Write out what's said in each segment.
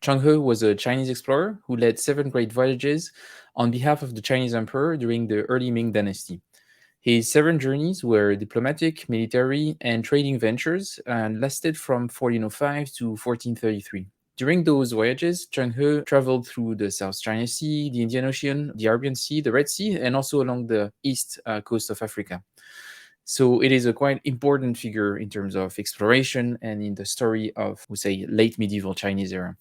Zheng He was a Chinese explorer who led 7 great voyages on behalf of the Chinese emperor during the early Ming Dynasty. His 7 journeys were diplomatic, military, and trading ventures and lasted from 1405 to 1433. During those voyages, Zheng He traveled through the South China Sea, the Indian Ocean, the Arabian Sea, the Red Sea, and also along the east coast of Africa. So it is a quite important figure in terms of exploration and in the story of, we say, late medieval Chinese era.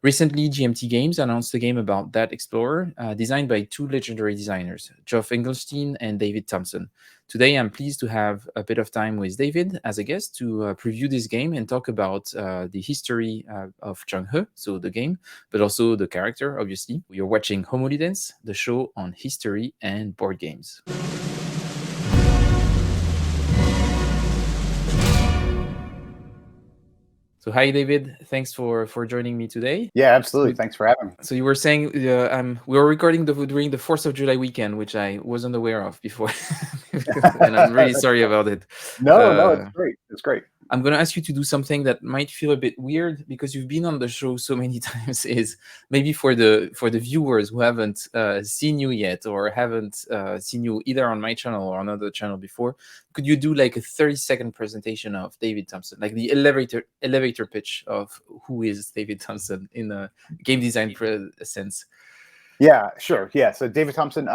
Recently, GMT Games announced a game about that explorer, designed by 2 legendary designers, Geoff Engelstein and David Thompson. Today, I'm pleased to have a bit of time with David as a guest to preview this game and talk about the history of Zheng He, so the game, but also the character, obviously. You're watching Homolidence, the show on history and board games. So hi, David. Thanks for joining me today. Yeah, absolutely. Thanks for having me. So you were saying we were recording during the 4th of July weekend, which I wasn't aware of before, and I'm really sorry about it. No, it's great. It's great. I'm going to ask you to do something that might feel a bit weird because you've been on the show so many times. Is maybe for the viewers who haven't seen you yet or haven't seen you either on my channel or another channel before, could you do like a 30-second presentation of David Thompson, like the elevator pitch of who is David Thompson in a game design sense? Yeah, sure. Yeah. So David Thompson,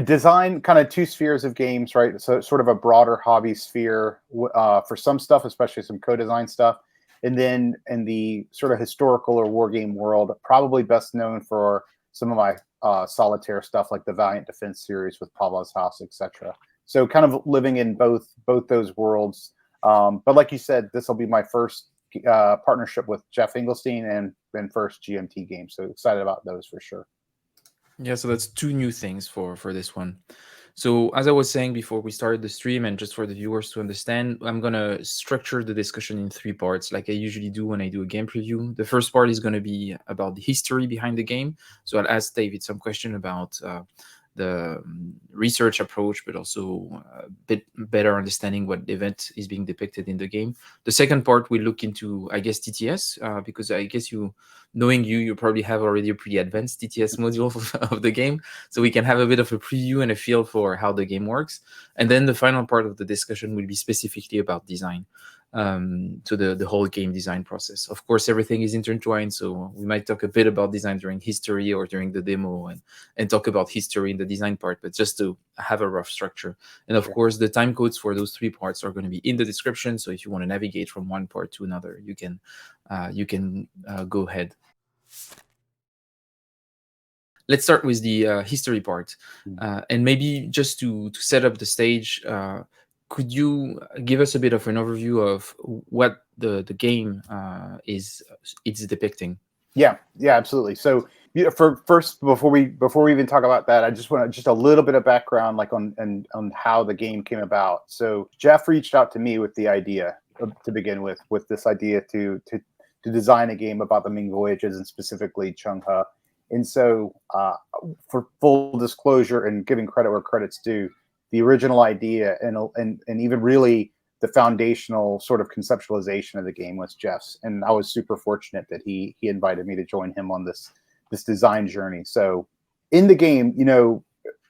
design kind of 2 spheres of games, right? So sort of a broader hobby sphere for some stuff, especially some co-design stuff. And then in the sort of historical or war game world, probably best known for some of my solitaire stuff like the Valiant Defense series with Pavlov's House, etc. So kind of living in both those worlds. But like you said, this will be my first partnership with Geoff Engelstein and first GMT game. So excited about those for sure. Yeah, so that's 2 new things for this one. So as I was saying before we started the stream, and just for the viewers to understand, I'm gonna structure the discussion in 3 parts, like I usually do when I do a game preview. The first part is gonna be about the history behind the game. So I'll ask David some question about the research approach, but also a bit better understanding what event is being depicted in the game. The second part, we look into, I guess, TTS, because I guess knowing you probably have already a pretty advanced TTS module of the game, so we can have a bit of a preview and a feel for how the game works. And then the final part of the discussion will be specifically about design, to the whole game design process. Of course, everything is intertwined, so we might talk a bit about design during history or during the demo, and talk about history in the design part, but just to have a rough structure. And of course, the time codes for those 3 parts are going to be in the description, so if you want to navigate from one part to another, you can go ahead. Let's start with the history part, and maybe just to set up the stage, could you give us a bit of an overview of what the game is depicting? Yeah, absolutely. So for first, before we even talk about that, I just want just a little bit of background, like on how the game came about. So Geoff reached out to me with the idea to begin with this idea to design a game about the Ming voyages and specifically Zheng He. And so, for full disclosure and giving credit where credit's due, the original idea and even really the foundational sort of conceptualization of the game was Geoff's, and I was super fortunate that he invited me to join him on this design journey. So, in the game,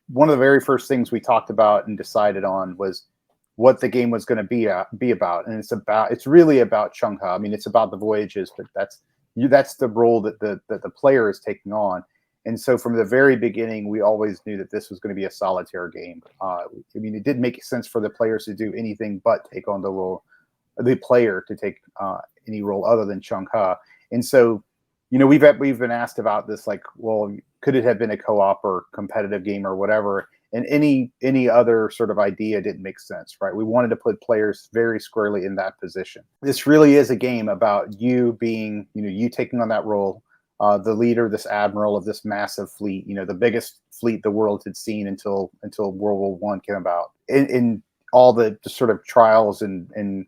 one of the very first things we talked about and decided on was what the game was going to be about, and it's really about Zheng He. I mean, it's about the voyages, but that's the role that the player is taking on. And so from the very beginning, we always knew that this was going to be a solitaire game. I mean, it didn't make sense for the players to do anything but take on the player to take any role other than Zheng He. And so, we've been asked about this, like, well, could it have been a co-op or competitive game or whatever? And any other sort of idea didn't make sense, right? We wanted to put players very squarely in that position. This really is a game about you being, you taking on that role, the leader, this admiral of this massive fleet, the biggest fleet the world had seen until World War I came about, in all the sort of trials and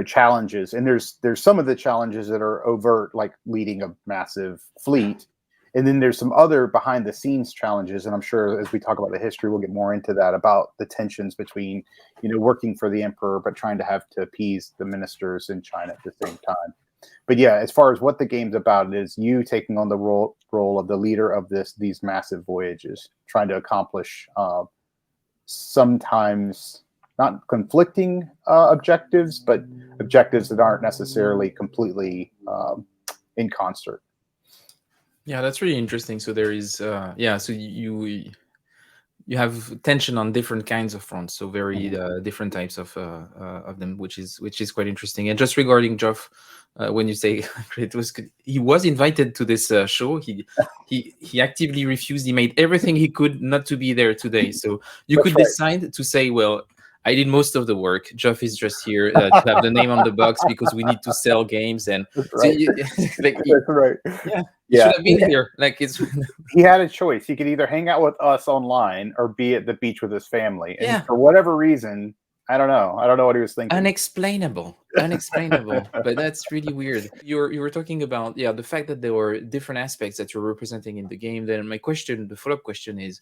challenges. And there's some of the challenges that are overt, like leading a massive fleet. And then there's some other behind the scenes challenges. And I'm sure as we talk about the history, we'll get more into that, about the tensions between, working for the emperor, but trying to appease the ministers in China at the same time. But yeah, as far as what the game's about, it is you taking on the role of the leader of these massive voyages, trying to accomplish sometimes not conflicting objectives, but objectives that aren't necessarily completely in concert. Yeah, that's really interesting. So there is, so you have tension on different kinds of fronts, so very different types of them, which is quite interesting. And just regarding Geoff, when you say he was invited to this show, he actively refused. He made everything he could not to be there today. So you could decide to say, well, I did most of the work. Geoff is just here to have the name on the box because we need to sell games. And that's right. That's right. Yeah. He should have been here. Like he had a choice. He could either hang out with us online or be at the beach with his family. And for whatever reason, I don't know what he was thinking. Unexplainable, but that's really weird. You were talking about the fact that there were different aspects that you're representing in the game. Then my question, the follow-up question is,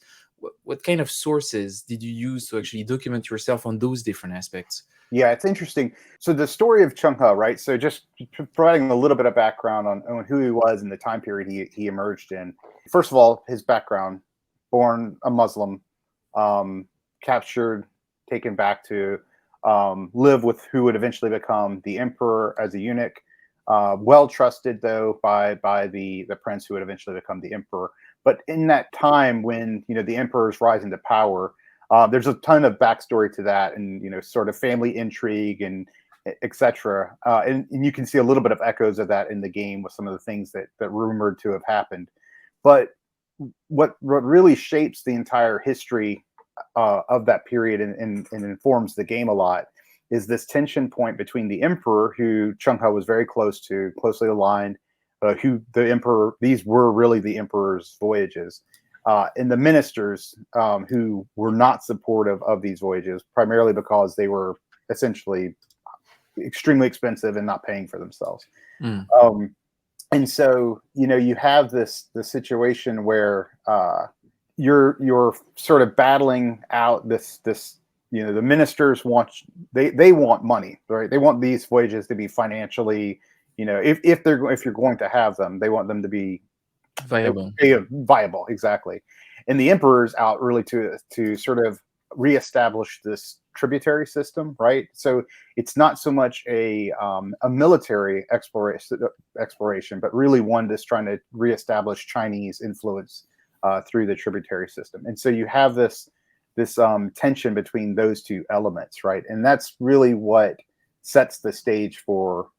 what kind of sources did you use to actually document yourself on those different aspects? Yeah, it's interesting. So the story of Zheng He, right? So just providing a little bit of background on who he was and the time period he emerged in. First of all, his background: born a Muslim, captured, taken back to live with who would eventually become the emperor as a eunuch. Well trusted though by the prince who would eventually become the emperor. But in that time when the emperor's rising to power, there's a ton of backstory to that, and sort of family intrigue and etc. And you can see a little bit of echoes of that in the game with some of the things that rumored to have happened. But what really shapes the entire history of that period and informs the game a lot is this tension point between the emperor, who Zheng He was very closely aligned, who the emperor, these were really the emperor's voyages, and the ministers, who were not supportive of these voyages, primarily because they were essentially extremely expensive and not paying for themselves. And so you have this situation where you're sort of battling out this the ministers want they want money, right? They want these voyages to be financially, if you're going to have them, they want them to be viable, exactly. And the emperor's out really to sort of reestablish this tributary system, right? So it's not so much a military exploration, but really one that's trying to reestablish Chinese influence through the tributary system. And so you have this tension between those two elements, right? And that's really what sets the stage for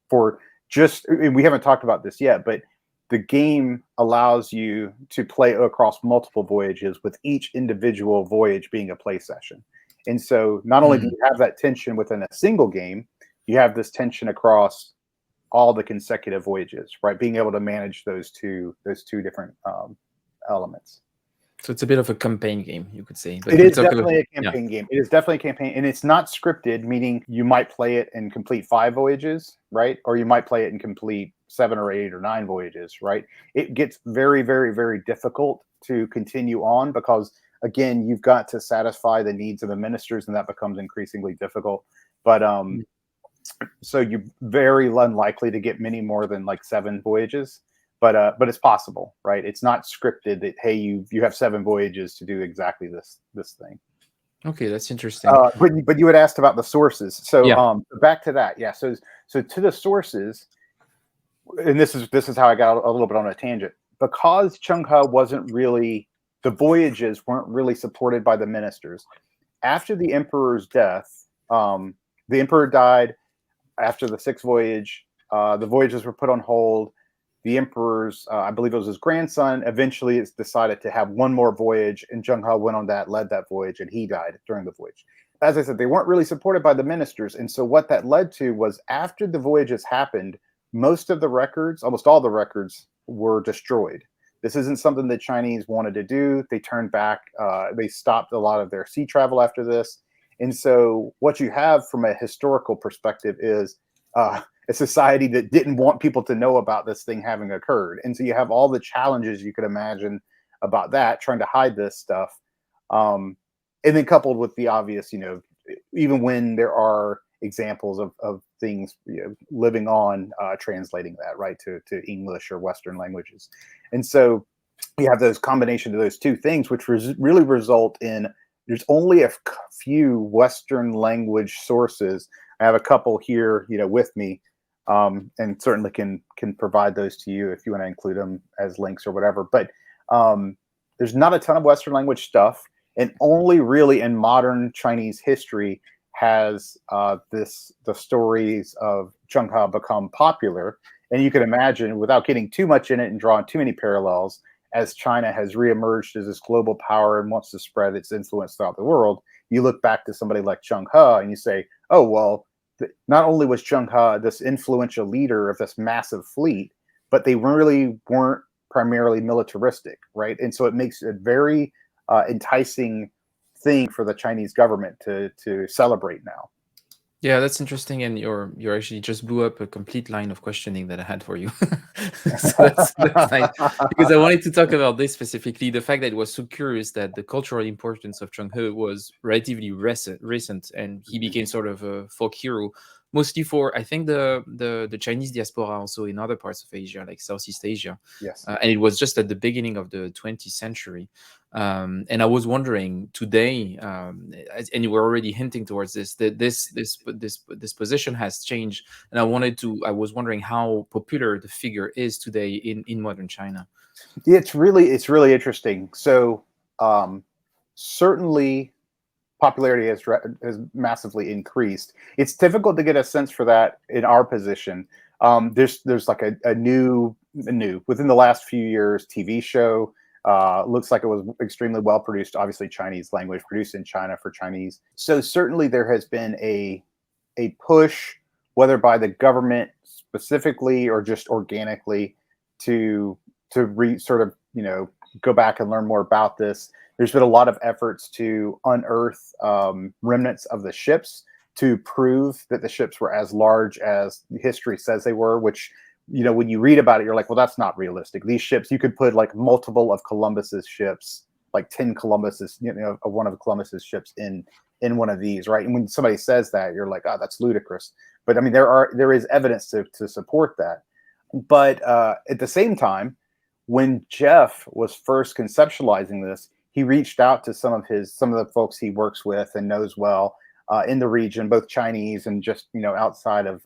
just, we haven't talked about this yet, but the game allows you to play across multiple voyages, with each individual voyage being a play session. And so not only do you have that tension within a single game, you have this tension across all the consecutive voyages, right? Being able to manage those two different elements. So it's a bit of a campaign game, you could say. But it is definitely a campaign game. It is definitely a campaign, and it's not scripted, meaning you might play it and complete 5 voyages, right? Or you might play it and complete 7 or 8 or 9 voyages, right? It gets very, very, very difficult to continue on because, again, you've got to satisfy the needs of the ministers, and that becomes increasingly difficult. But so you're very unlikely to get many more than like 7 voyages. But it's possible, right? It's not scripted that, hey, you have 7 voyages to do exactly this thing. Okay, that's interesting. But you had asked about the sources, so back to that, yeah. So to the sources, and this is how I got a little bit on a tangent. Because Zheng He wasn't really, the voyages weren't really supported by the ministers. After the emperor's death, the emperor died after the 6th voyage. The voyages were put on hold. The emperor's, I believe it was his grandson, eventually decided to have one more voyage, and Zheng He went on that, led that voyage, and he died during the voyage. As I said, they weren't really supported by the ministers, and so what that led to was, after the voyages happened, most of the records, almost all the records, were destroyed. This isn't something the Chinese wanted to do. They turned back, they stopped a lot of their sea travel after this. And so what you have from a historical perspective is a society that didn't want people to know about this thing having occurred. And so you have all the challenges you could imagine about that, trying to hide this stuff. And then coupled with the obvious, even when there are examples of things living on, translating that right to English or Western languages. And so you have those combination of those two things, which really result in there's only a few Western language sources. I have a couple here, with me, and certainly can provide those to you if you want to include them as links or whatever. But there's not a ton of Western language stuff, and only really in modern Chinese history has the stories of Zheng He become popular. And you can imagine, without getting too much in it and drawing too many parallels, as China has reemerged as this global power and wants to spread its influence throughout the world, you look back to somebody like Zheng He and you say, oh, well, not only was Zheng He this influential leader of this massive fleet, but they really weren't primarily militaristic, right? And so it makes a very enticing thing for the Chinese government to celebrate now. Yeah, that's interesting, and you're actually just blew up a complete line of questioning that I had for you. So that's nice, because I wanted to talk about this specifically, the fact that it was so curious that the cultural importance of Zheng He was relatively recent, and he became sort of a folk hero, mostly for, I think, the Chinese diaspora also in other parts of Asia, like Southeast Asia. Yes. And it was just at the beginning of the 20th century. And I was wondering today, and you were already hinting towards this, that this position has changed, and I was wondering how popular the figure is today in modern China. Yeah, it's really interesting. So certainly popularity has massively increased. It's difficult to get a sense for that in our position. There's like a new within the last few years TV show. Looks like it was extremely well produced, obviously Chinese language, produced in China for Chinese. So certainly there has been a push, whether by the government specifically or just organically, to sort of go back and learn more about this. There's been a lot of efforts to unearth remnants of the ships to prove that the ships were as large as history says they were, which, when you read about it, you're like, well, that's not realistic. These ships, you could put like multiple of Columbus's ships, like 10 Columbus's, of one of Columbus's ships in one of these, right? And when somebody says that, you're like, oh, that's ludicrous. But I mean, there is evidence to support that. But at the same time, when Geoff was first conceptualizing this, he reached out to some of the folks he works with and knows well in the region, both Chinese and just outside of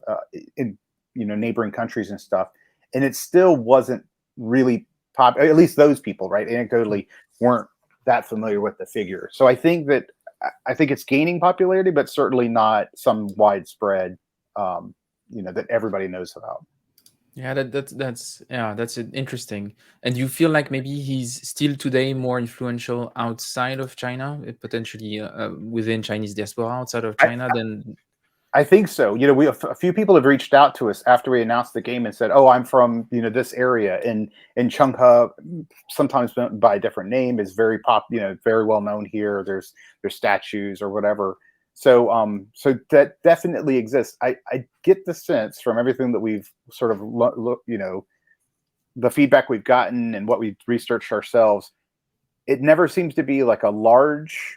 in neighboring countries and stuff, and it still wasn't really popular. At least those people, right, anecdotally, weren't that familiar with the figure. So I think it's gaining popularity, but certainly not some widespread, that everybody knows about. Yeah, that's interesting. And you feel like maybe he's still today more influential outside of China, potentially within Chinese diaspora outside of China than. I think so. A few people have reached out to us after we announced the game and said, "Oh, I'm from this area." And Zheng He, sometimes by a different name, is very very well known here. There's statues or whatever. So that definitely exists. I get the sense from everything that we've sort of the feedback we've gotten and what we've researched ourselves, it never seems to be like a large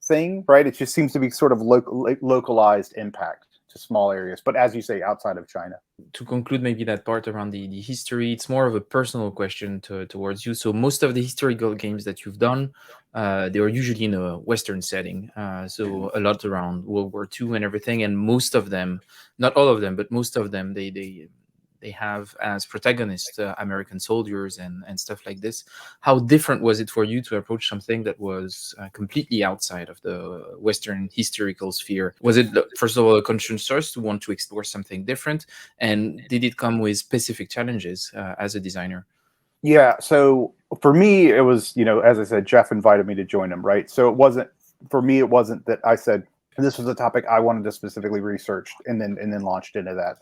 thing, right? It just seems to be sort of localized impact to small areas, but as you say, outside of China. To conclude maybe that part around the history, it's more of a personal question towards you. So most of the historical games that you've done, they are usually in a Western setting. So a lot around World War II and everything. And most of them, not all of them, but most of them, they have as protagonists American soldiers and stuff like this. How different was it for you to approach something that was completely outside of the Western historical sphere? Was it, first of all, a conscious choice to want to explore something different? And did it come with specific challenges as a designer? Yeah, so for me, it was, as I said, Geoff invited me to join him, right? So it wasn't that I said, this was a topic I wanted to specifically research and then launched into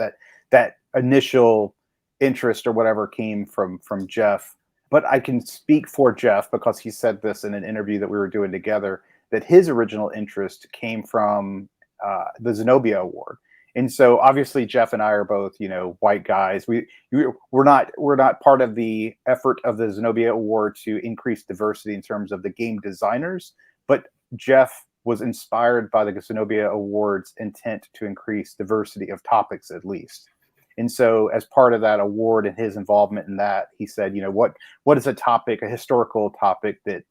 that initial interest or whatever came from Geoff. But I can speak for Geoff because he said this in an interview that we were doing together, that his original interest came from the Zenobia Award. And so obviously Geoff and I are both, white guys. We're not part of the effort of the Zenobia Award to increase diversity in terms of the game designers, but Geoff was inspired by the Zenobia Award's intent to increase diversity of topics, at least. And so, as part of that award and his involvement in that, he said, what is a topic, a historical topic that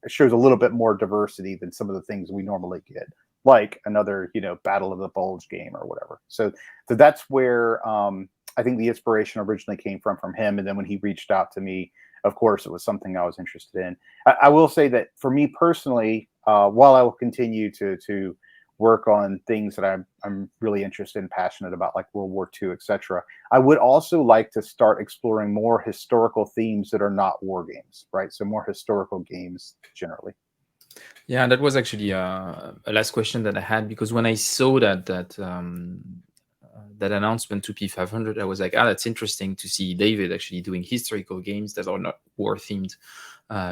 shows a little bit more diversity than some of the things we normally get, like another, Battle of the Bulge game or whatever. So that's where I think the inspiration originally came from him. And then when he reached out to me, of course, it was something I was interested in. I will say that for me personally, while I will continue to work on things that I'm really interested and passionate about, like World War II, etc., I would also like to start exploring more historical themes that are not war games, right? So more historical games generally. Yeah, that was actually a last question that I had, because when I saw that announcement to P500, I was like, that's interesting to see David actually doing historical games that are not war themed,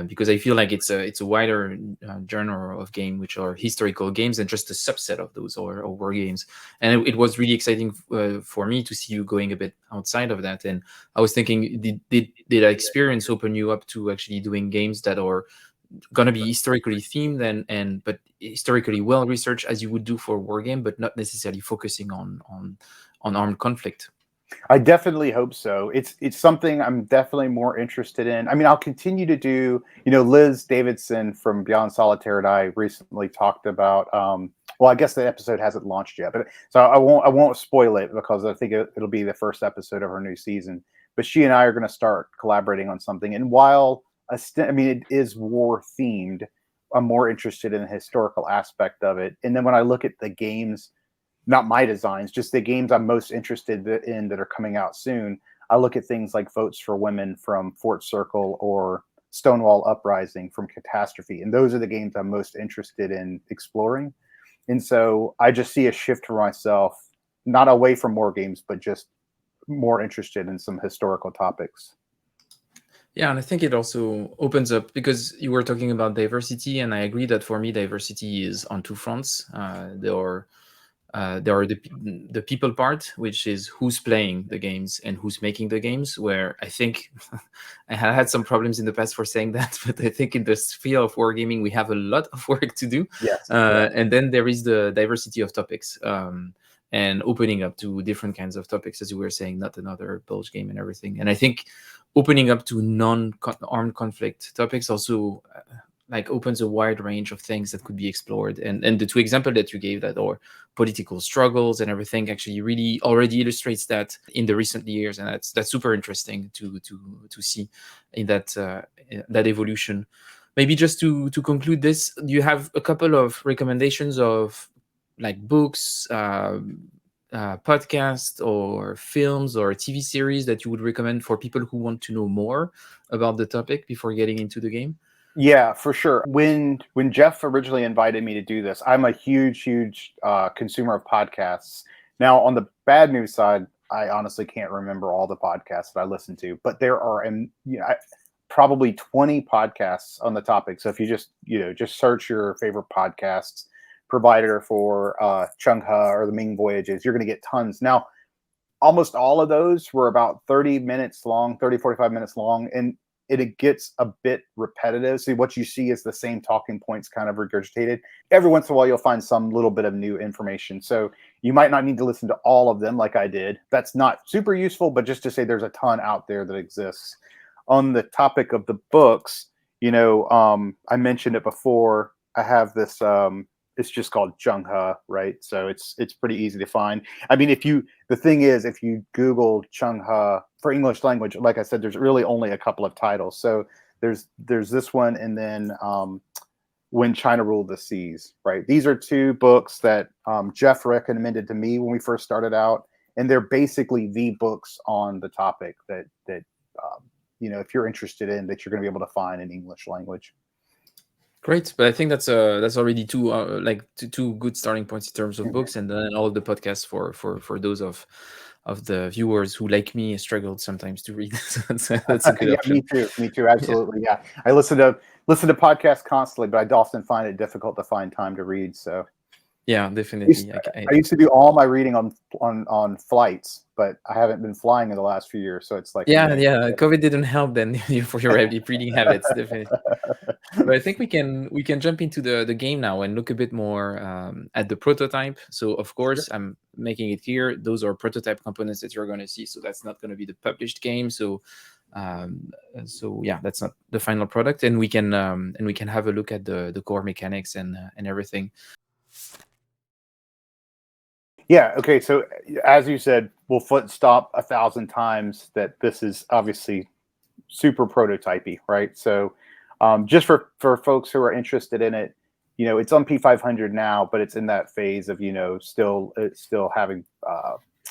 because I feel like it's a wider genre of game which are historical games and just a subset of those or war games. And it was really exciting for me to see you going a bit outside of that. And I was thinking, did that experience open you up to actually doing games that are gonna be historically themed and but historically well researched, as you would do for a war game, but not necessarily focusing on armed conflict? I definitely hope so. It's something I'm definitely more interested in. I mean, I'll continue to do, Liz Davidson from Beyond Solitaire and I recently talked about, well, I guess the episode hasn't launched yet, but so I won't spoil it because I think it'll be the first episode of her new season. But she and I are going to start collaborating on something. And while it is war themed, I'm more interested in the historical aspect of it. And then when I look at the games, not my designs, just the games I'm most interested in that are coming out soon, I look at things like Votes for Women from Fort Circle or Stonewall Uprising from Catastrophe. And those are the games I'm most interested in exploring. And so I just see a shift for myself, not away from war games, but just more interested in some historical topics. Yeah, and I think it also opens up, because you were talking about diversity, and I agree that for me, diversity is on two fronts. There are the people part, which is who's playing the games and who's making the games, where I think I had some problems in the past for saying that, but I think in the sphere of wargaming, we have a lot of work to do. Yes. And then there is the diversity of topics, and opening up to different kinds of topics, as you were saying, not another Bulge game and everything. And I think opening up to non-armed conflict topics also opens a wide range of things that could be explored. And the two examples that you gave, that are political struggles and everything, actually really already illustrates that in the recent years, and that's super interesting to see in that evolution. Maybe just to conclude this, do you have a couple of recommendations of books, podcasts, or films, or TV series that you would recommend for people who want to know more about the topic before getting into the game? Yeah, for sure. When Geoff originally invited me to do this, I'm a huge consumer of podcasts. Now, on the bad news side, I honestly can't remember all the podcasts that I listen to, but there are probably 20 podcasts on the topic. So if you just search your favorite podcasts provider for Zheng He or the Ming voyages, you're going to get tons. Now, almost all of those were about 30 minutes long, 45 minutes long, and it gets a bit repetitive. So what you see is the same talking points kind of regurgitated. Every once in a while, you'll find some little bit of new information. So you might not need to listen to all of them like I did. That's not super useful, but just to say there's a ton out there that exists. On the topic of the books, I mentioned it before. I have this, it's just called Zheng He, right? So it's pretty easy to find. I mean, if you Google Zheng He for English language, like I said, there's really only a couple of titles. So there's this one, and then When China Ruled the Seas, right? These are two books that Geoff recommended to me when we first started out, and they're basically the books on the topic that if you're interested in, that you're going to be able to find in English language. Great, but I think that's already two good starting points in terms of books, and then all of the podcasts for those of the viewers who, like me, struggled sometimes to read. That's a good option. Me too, absolutely. Yeah, I listen to podcasts constantly, but I often find it difficult to find time to read. So Yeah, definitely. I used to do all my reading on flights, but I haven't been flying in the last few years, so it's like Yeah, again. yeah. COVID didn't help then for your reading habits, definitely. But I think we can jump into the game now and look a bit more at the prototype. So of Sure. course, I'm making it clear those are prototype components that you're going to see. So that's not going to be the published game. So yeah, that's not the final product, and we can have a look at the core mechanics and everything. Yeah. Okay. So as you said, we'll foot stop 1,000 times that this is obviously super prototypey, right? So just for folks who are interested in it, it's on P500 now, but it's in that phase of still having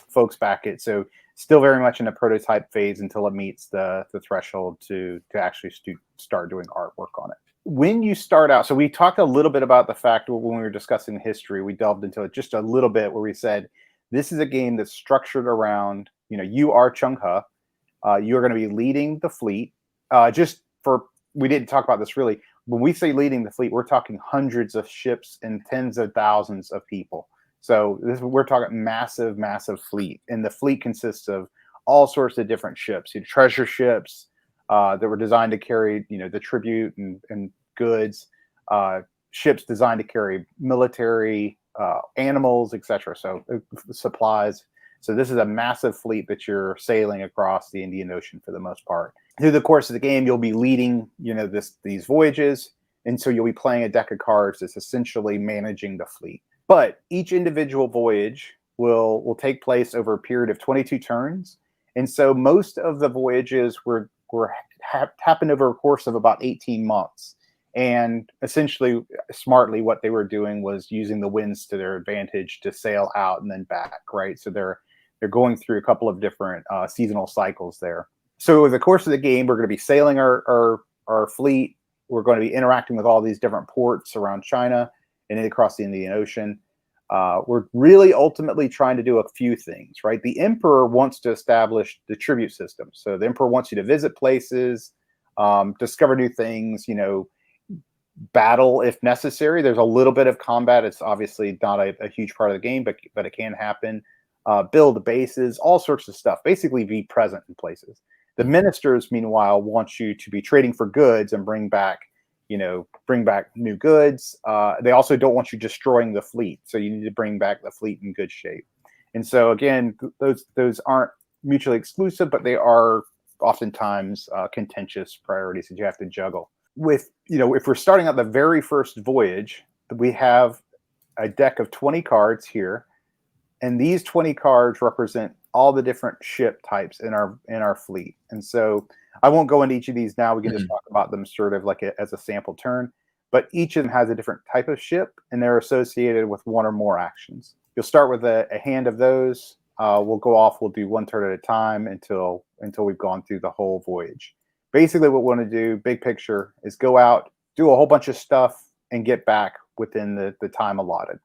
folks back it. So still very much in a prototype phase until it meets the threshold to actually start doing artwork on it. When you start out, so we talked a little bit about the fact when we were discussing history, we delved into it just a little bit where we said this is a game that's structured around, you are Zheng He. You're going to be leading the fleet. We didn't talk about this really. When we say leading the fleet, we're talking hundreds of ships and tens of thousands of people. So we're talking massive, massive fleet. And the fleet consists of all sorts of different ships, treasure ships that were designed to carry, the tribute and goods, ships designed to carry military animals, etc. So supplies. So this is a massive fleet that you're sailing across the Indian Ocean for the most part. Through the course of the game, you'll be leading, these voyages, and so you'll be playing a deck of cards that's essentially managing the fleet. But each individual voyage will take place over a period of 22 turns, and so most of the voyages happened over a course of about 18 months. And essentially, smartly, what they were doing was using the winds to their advantage to sail out and then back, right? So they're going through a couple of different seasonal cycles there. So over the course of the game, we're going to be sailing our fleet. We're going to be interacting with all these different ports around China and across the Indian Ocean. We're really ultimately trying to do a few things, right? The Emperor wants to establish the tribute system. So the Emperor wants you to visit places, discover new things, battle if necessary. There's a little bit of combat. It's obviously not a huge part of the game, but it can happen. Build bases, all sorts of stuff. Basically, be present in places. The ministers, meanwhile, want you to be trading for goods and bring back new goods. They also don't want you destroying the fleet, so you need to bring back the fleet in good shape. And so again, those aren't mutually exclusive, but they are oftentimes contentious priorities that you have to juggle. If we're starting out the very first voyage, we have a deck of 20 cards here, and these 20 cards represent all the different ship types in our fleet. And so I won't go into each of these now. We can just talk about them sort of like as a sample turn. But each of them has a different type of ship, and they're associated with one or more actions. You'll start with a hand of those. We'll go off. We'll do one turn at a time until we've gone through the whole voyage. Basically, what we want to do, big picture, is go out, do a whole bunch of stuff, and get back within the time allotted.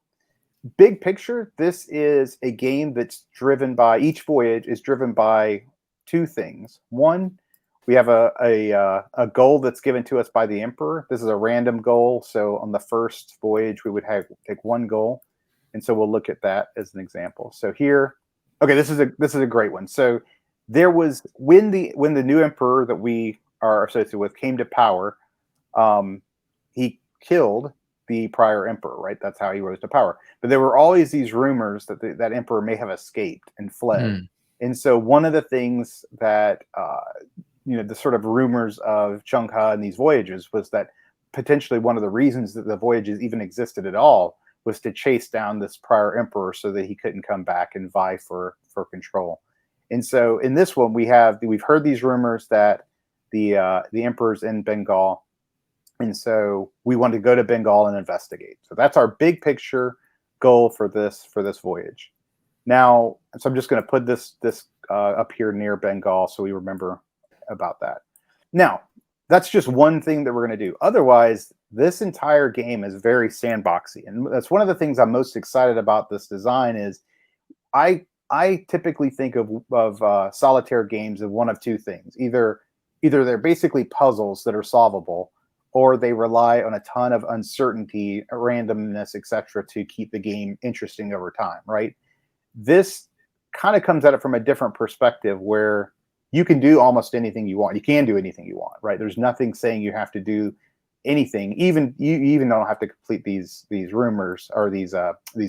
Big picture, this is a game that's driven by, each voyage is driven by two things. One, we have a goal that's given to us by the Emperor. This is a random goal. So on the first voyage, we would take one goal. And so we'll look at that as an example. So here, okay, this is a great one. So there was, when the new Emperor that we are associated with came to power, he killed the prior Emperor, right? That's how he rose to power. But there were always these rumors that that Emperor may have escaped and fled. And so one of the things that the sort of rumors of Zheng He and these voyages was that potentially one of the reasons that the voyages even existed at all was to chase down this prior Emperor so that he couldn't come back and vie for control. And so in this one, we've heard these rumors that the Emperor's in Bengal. And so we want to go to Bengal and investigate. So that's our big picture goal for this voyage. Now, so I'm just going to put this up here near Bengal so we remember about that. Now, that's just one thing that we're going to do. Otherwise, this entire game is very sandboxy. And that's one of the things I'm most excited about this design is I typically think of solitaire games of one of two things. Either they're basically puzzles that are solvable, or they rely on a ton of uncertainty, randomness, etc., to keep the game interesting over time, right? This kind of comes at it from a different perspective where you can do almost anything you want. You can do anything you want, right? There's nothing saying you have to do anything. Even you even don't have to complete these rumors or these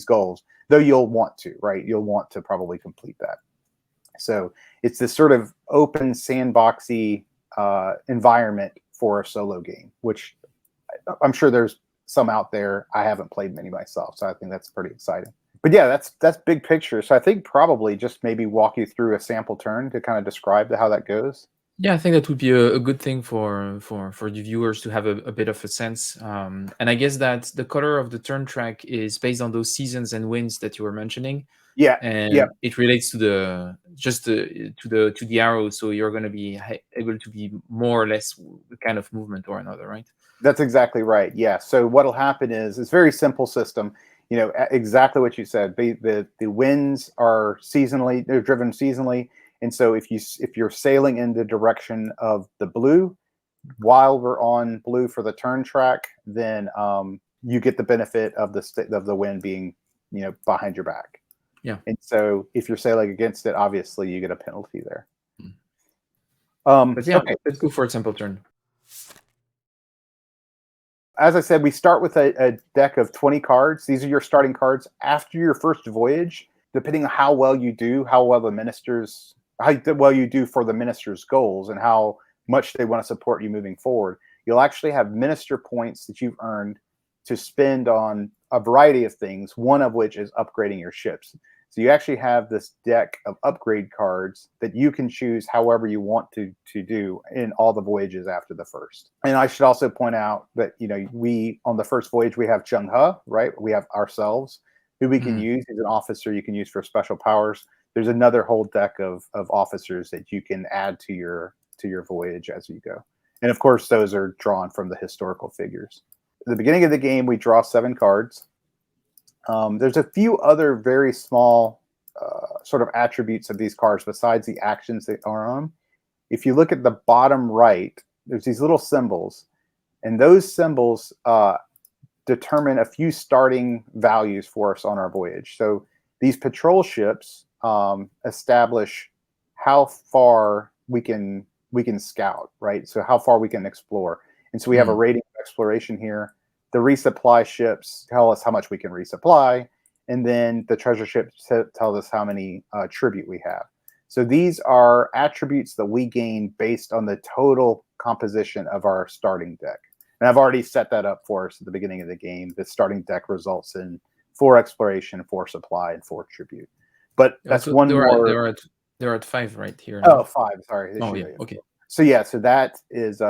goals, though you'll want to, right? You'll want to probably complete that. So it's this sort of open sandboxy environment for a solo game, which I'm sure there's some out there. I haven't played many myself, so I think that's pretty exciting. But yeah, that's big picture. So I think probably just maybe walk you through a sample turn to kind of describe how that goes. Yeah, I think that would be a good thing for the viewers to have a bit of a sense. And I guess that the color of the turn track is based on those seasons and wins that you were mentioning. Yeah, And yeah, it relates to the arrow, so you're going to be able to be more or less the kind of movement or another, right? that's exactly right. Yeah. So what'll happen is it's a very simple system. You know, exactly what you said. The winds are seasonally, they're driven seasonally. And so if you're sailing in the direction of the blue while we're on blue for the turn track, then you get the benefit of the wind being, you know, behind your back. Yeah. And so if you're sailing against it, obviously you get a penalty there. But yeah, Okay. let's go for a simple turn. As I said, we start with a deck of 20 cards. These are your starting cards. After your first voyage, depending on how well you do, how well you do for the minister's goals and how much they want to support you moving forward, you'll actually have minister points that you've earned to spend on a variety of things, one of which is upgrading your ships. So you actually have this deck of upgrade cards that you can choose however you want to do in all the voyages after the first. And I should also point out that, you know, we on the first voyage, we have Zheng He, right? We have ourselves, who we can use. He's an officer you can use for special powers. There's another whole deck of officers that you can add to your voyage as you go. And of course, those are drawn from the historical figures. At the beginning of the game, we draw 7 cards. There's a few other very small sort of attributes of these cards besides the actions that are on them. If you look at the bottom right, there's these little symbols, and those symbols determine a few starting values for us on our voyage. So these patrol ships establish how far we can scout, right? So how far we can explore. And so we have a rating of exploration here. The resupply ships tell us how much we can resupply. And then the treasure ships tell us how many tribute we have. So these are attributes that we gain based on the total composition of our starting deck. And I've already set that up for us at the beginning of the game. The starting deck results in 4 exploration, 4 supply, and 4 tribute. But that's So one more. They're at 5 right here. Oh, No? 5. Sorry. Oh, yeah. Okay. So yeah, so that is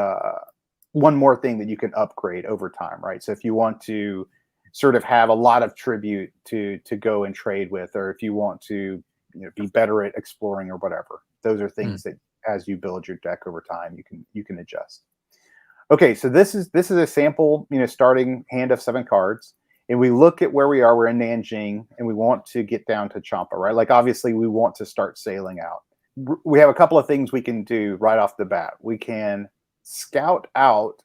one more thing that you can upgrade over time, right? So if you want to sort of have a lot of tribute to go and trade with, or if you want to, you know, be better at exploring or whatever, those are things that as you build your deck over time, you can adjust. Okay, so this is a sample, you know, starting hand of 7 cards, and we look at where we are. We're in Nanjing, and we want to get down to Champa, right? Like obviously, we want to start sailing out. We have a couple of things we can do right off the bat. We can scout out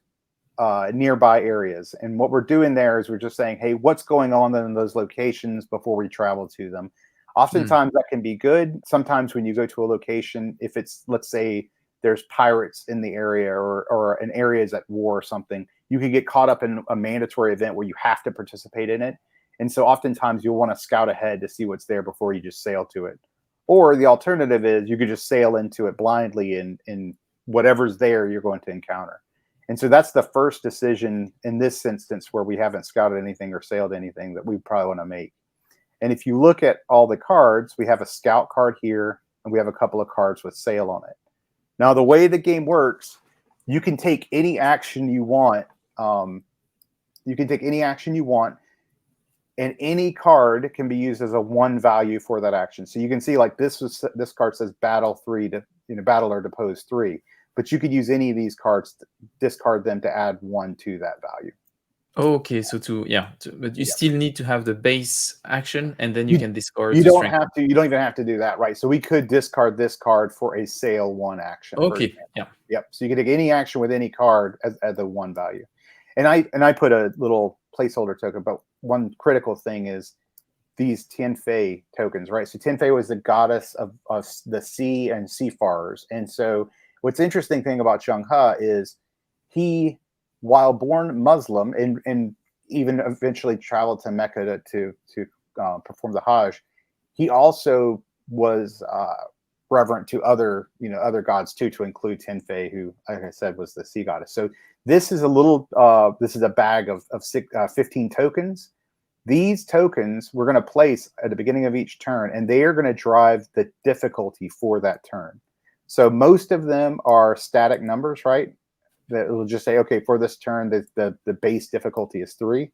nearby areas, and what we're doing there is we're just saying, hey, what's going on in those locations before we travel to them. Oftentimes that can be good. Sometimes when you go to a location, if it's, let's say there's pirates in the area or an area is at war or something, you can get caught up in a mandatory event where you have to participate in it. And so oftentimes you'll want to scout ahead to see what's there before you just sail to it. Or the alternative is you could just sail into it blindly, and whatever's there you're going to encounter. And so that's the first decision in this instance where we haven't scouted anything or sailed anything that we probably want to make. And if you look at all the cards, we have a scout card here, and we have a couple of cards with sail on it. Now, the way the game works, you can take any action you want. And any card can be used as a 1 value for that action. So you can see, like this card says battle 3 to, you know, battle or depose 3. But you could use any of these cards, discard them to add 1 to that value. Okay, so but you still need to have the base action, and then you can discard. You don't have to. You don't even have to do that, right? So we could discard this card for a sail 1 action. Okay, yeah. Yep. So you can take any action with any card as the 1 value. And I put a little placeholder token, but one critical thing is these Tianfei tokens, right? So Tianfei was the goddess of the sea and seafarers. And so what's interesting thing about Zheng He is he, while born Muslim and even eventually traveled to Mecca to perform the Hajj, he also was reverent to other gods too, to include Tianfei, who, like I said, was the sea goddess. So this is a bag of 15 tokens. These tokens we're going to place at the beginning of each turn, and they are going to drive the difficulty for that turn. So most of them are static numbers, right? That will just say, okay, for this turn, the base difficulty is 3.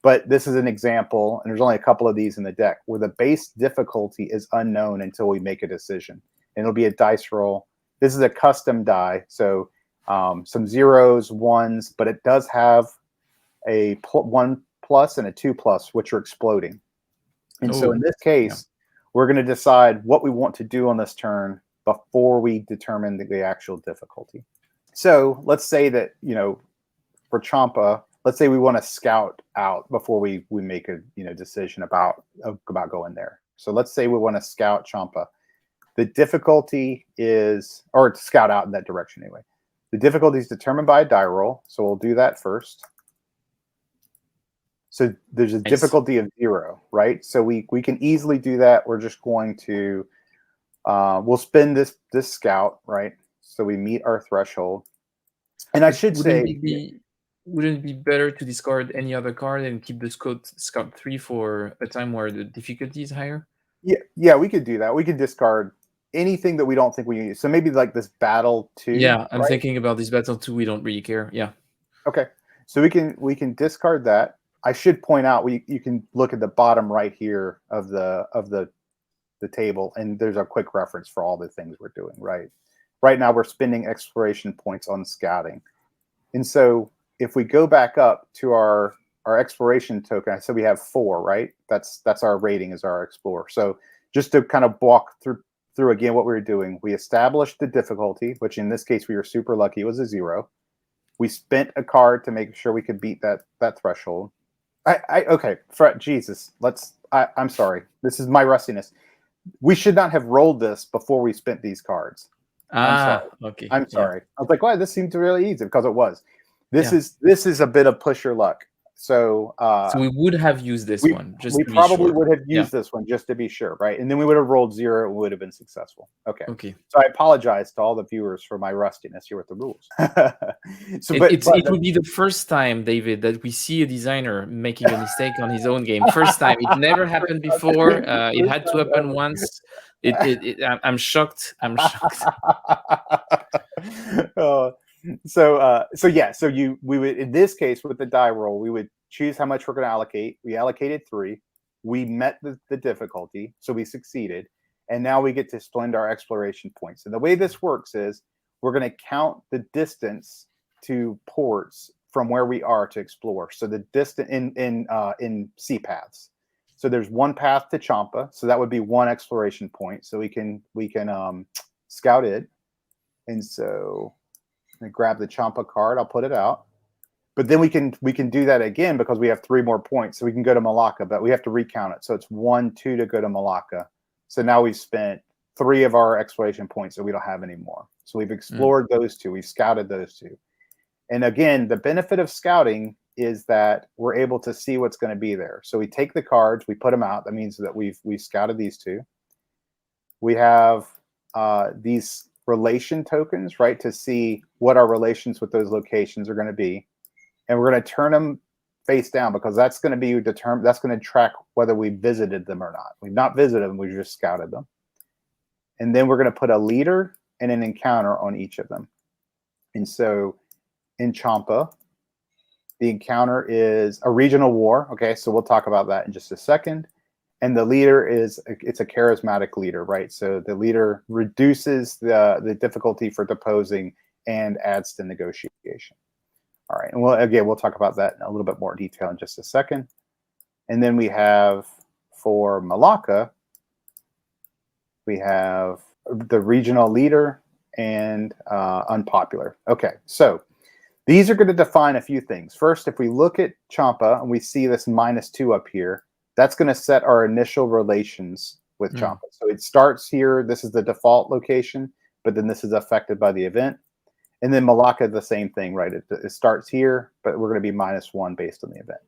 But this is an example, and there's only a couple of these in the deck, where the base difficulty is unknown until we make a decision. And it'll be a dice roll. This is a custom die, so some 0s, 1s, but it does have a 1+ and a 2+, which are exploding. And so in this case, we're going to decide what we want to do on this turn before we determine the actual difficulty. So let's say that, for Champa, let's say we want to scout out before we make a decision about going there. So let's say we want to scout Champa. The difficulty is, or to scout out in that direction anyway. The difficulty is determined by a die roll, so we'll do that first. So there's a difficulty of 0, right? So we can easily do that. We're just going to we'll spin this scout, right? So we meet our threshold. And I should say, wouldn't it be better to discard any other card and keep the scout 3 for a time where the difficulty is higher? Yeah, we could do that. We could discard anything that we don't think we use. So maybe like this battle 2. Yeah, I'm thinking about this battle 2. We don't really care. Yeah. Okay, so we can discard that. I should point out you can look at the bottom right here of the table, and there's a quick reference for all the things we're doing. Right now we're spending exploration points on scouting, and so if we go back up to our exploration token, I said we have 4, right? That's our rating as our explorer. So just to kind of walk through again what we were doing, we established the difficulty, which in this case we were super lucky, it was a 0. We spent a card to make sure we could beat that threshold. Okay, Jesus, I'm sorry. This is my rustiness. We should not have rolled this before we spent these cards. I'm sorry. Okay. I'm sorry. I was like, wow, this seemed really easy, because it was. This is a bit of push your luck. So we would have used this one. We probably would have used this one just to be sure, right? And then we would have rolled 0. It would have been successful. Okay. So I apologize to all the viewers for my rustiness here with the rules. It would be the first time, David, that we see a designer making a mistake on his own game. First time. It never happened before. It had to happen once. I'm shocked. I'm shocked. We would, in this case with the die roll, we would choose how much we're going to allocate. We allocated 3. We met the difficulty, so we succeeded, and now we get to spend our exploration points. And the way this works is we're going to count the distance to ports from where we are to explore. So the distance in sea paths. So there's 1 path to Champa, so that would be 1 exploration point. So we can scout it, and so. I grab the Champa card. I'll put it out, but then we can do that again because we have 3 more points, so we can go to Malacca, but we have to recount it. So it's 1, 2 to go to Malacca. So now we've spent 3 of our exploration points, so we don't have any more. So we've explored those 2. We've scouted those 2, and again, the benefit of scouting is that we're able to see what's going to be there. So we take the cards, we put them out. That means that we've scouted these 2. We have these relation tokens, right, to see what our relations with those locations are going to be, and we're going to turn them face down because that's going to be determined. That's going to track whether we visited them or not. We've not visited them; we just scouted them, and then we're going to put a leader and an encounter on each of them. And so, in Champa, the encounter is a regional war. Okay, so we'll talk about that in just a second. And the leader it's a charismatic leader, right? So the leader reduces the difficulty for deposing and adds to negotiation. All right, and we'll talk about that in a little bit more detail in just a second. And then we have for Malacca, we have the regional leader and unpopular. Okay, so These are going to define a few things. First, if we look at Champa and we see this -2 up here, that's going to set our initial relations with Champa. So it starts here. This is the default location, but then this is affected by the event. And then Malacca, the same thing, right? It starts here, but we're going to be -1 based on the event.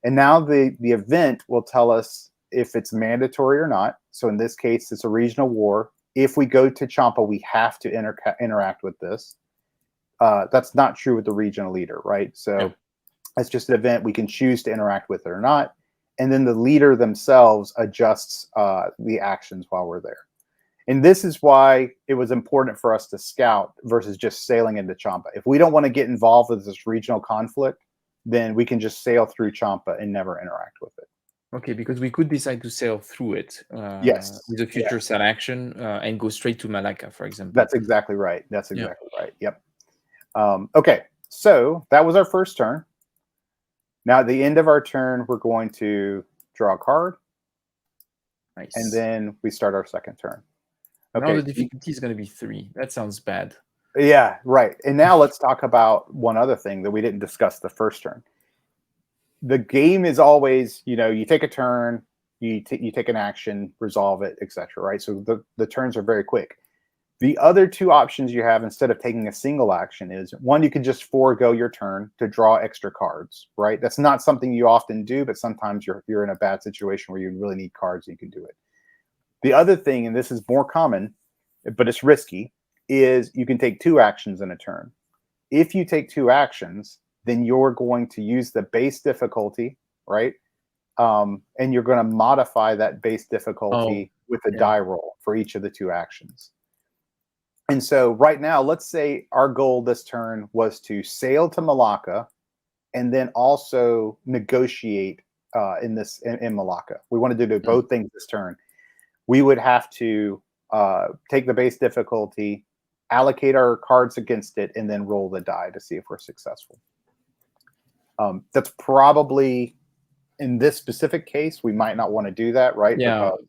And now the event will tell us if it's mandatory or not. So in this case, it's a regional war. If we go to Champa, we have to interact with this. That's not true with the regional leader, right? So it's just an event. We can choose to interact with it or not. And then the leader themselves adjusts the actions while we're there. And this is why it was important for us to scout versus just sailing into Champa. If we don't want to get involved with this regional conflict, then we can just sail through Champa and never interact with it. Okay, because we could decide to sail through it Yes. with a future sail action and go straight to Malacca, for example. That's exactly right. That's exactly right. Yep. Okay, so that was our first turn. Now at the end of our turn, we're going to draw a card. Nice. And then we start our second turn. Okay. Now the difficulty is going to be 3. That sounds bad. Yeah, right. And now let's talk about one other thing that we didn't discuss the first turn. The game is always, you take a turn, you take an action, resolve it, etc. Right? So the turns are very quick. The other two options you have instead of taking a single action is, one, you can just forego your turn to draw extra cards, right? That's not something you often do, but sometimes you're in a bad situation where you really need cards, you can do it. The other thing, and this is more common, but it's risky, is you can take 2 actions in a turn. If you take 2 actions, then you're going to use the base difficulty, right? And you're going to modify that base difficulty with a die roll for each of the 2 actions. And so right now, let's say our goal this turn was to sail to Malacca and then also negotiate in Malacca. We wanted to do both things this turn. We would have to take the base difficulty, allocate our cards against it, and then roll the die to see if we're successful. That's probably, in this specific case, we might not want to do that, right? Yeah. Because,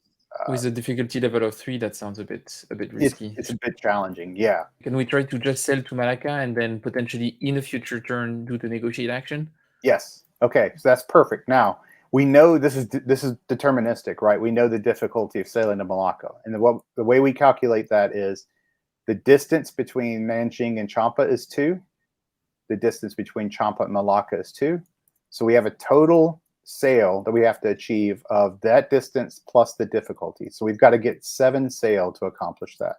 with a difficulty level of 3, that sounds a bit risky. It's a bit challenging, yeah. Can we try to just sail to Malacca and then potentially in a future turn do the negotiate action? Yes. Okay, so that's perfect. Now, we know this is deterministic, right? We know the difficulty of sailing to Malacca. And the way we calculate that is the distance between Nanjing and Champa is 2. The distance between Champa and Malacca is 2. So we have a total sail that we have to achieve of that distance plus the difficulty. So we've got to get 7 sail to accomplish that.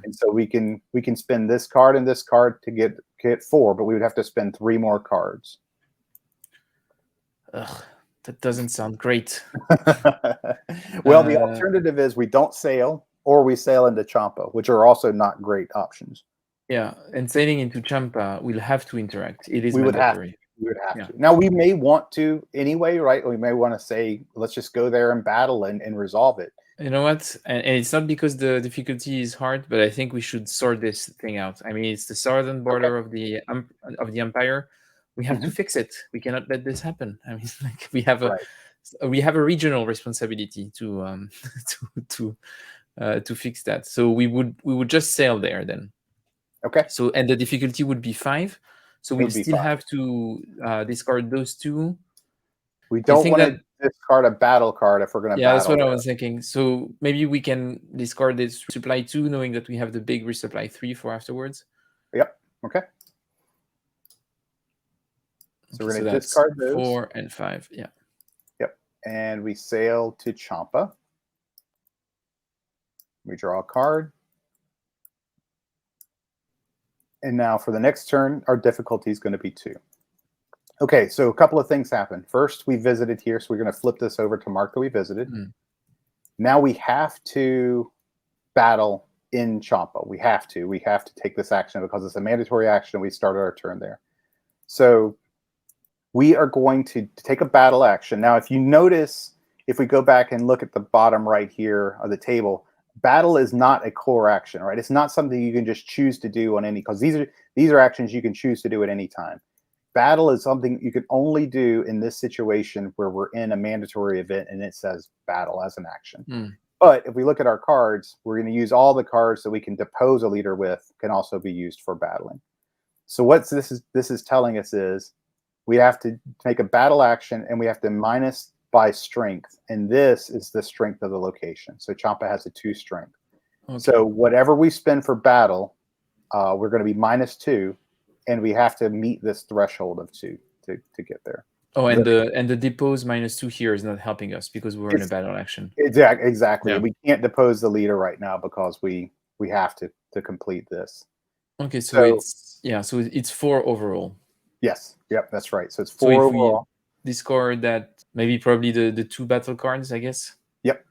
And so we can spend this card and this card to get 4, but we would have to spend 3 more cards. Ugh, that doesn't sound great. Well, the alternative is we don't sail or we sail into Champa, which are also not great options. Yeah, and sailing into Champa, we'll have to interact. It is mandatory. We would have to. Now, we may want to anyway, right? We may want to say, let's just go there and battle and resolve it. You know what? And it's not because the difficulty is hard, but I think we should sort this thing out. I mean, it's the southern border of the empire. We have to fix it. We cannot let this happen. I mean, like we have a regional responsibility to fix that. So we would just sail there then. Okay. So and the difficulty would be 5. So we'll still have to discard those 2. We don't want to discard a battle card if we're going to battle. Yeah, that's what I was thinking. So maybe we can discard this resupply 2, knowing that we have the big resupply 3 for afterwards. Yep. Okay. So we're going to discard those. 4 and 5. Yeah. Yep. And we sail to Champa. We draw a card. And now for the next turn, our difficulty is going to be 2. Okay, so a couple of things happen. First, we visited here, so we're going to flip this over to mark that we visited. Now we have to battle in Champa. We have to take this action because it's a mandatory action. We started our turn there. So we are going to take a battle action. Now, if you notice, if we go back and look at the bottom right here of the table, battle is not a core action, right? It's not something you can just choose to do on any, because these are actions you can choose to do at any time. Battle is something you can only do in this situation where we're in a mandatory event and it says battle as an action. But if we look at our cards, we're going to use all the cards that we can depose a leader with can also be used for battling. So what this is telling us is we have to make a battle action, and we have to minus by strength, and this is the strength of the location. So Champa has a 2 strength. Okay. So whatever we spend for battle, we're going to be -2, and we have to meet this threshold of 2 to get there. Oh, and the depose -2 here is not helping us because we're in a battle action. Exactly. Yeah. We can't depose the leader right now because we have to complete this. Okay, so it's 4 overall. Yes. Yep, that's right. So it's 4 So if overall. we discard that, maybe probably the 2 battle cards, I guess. Yep.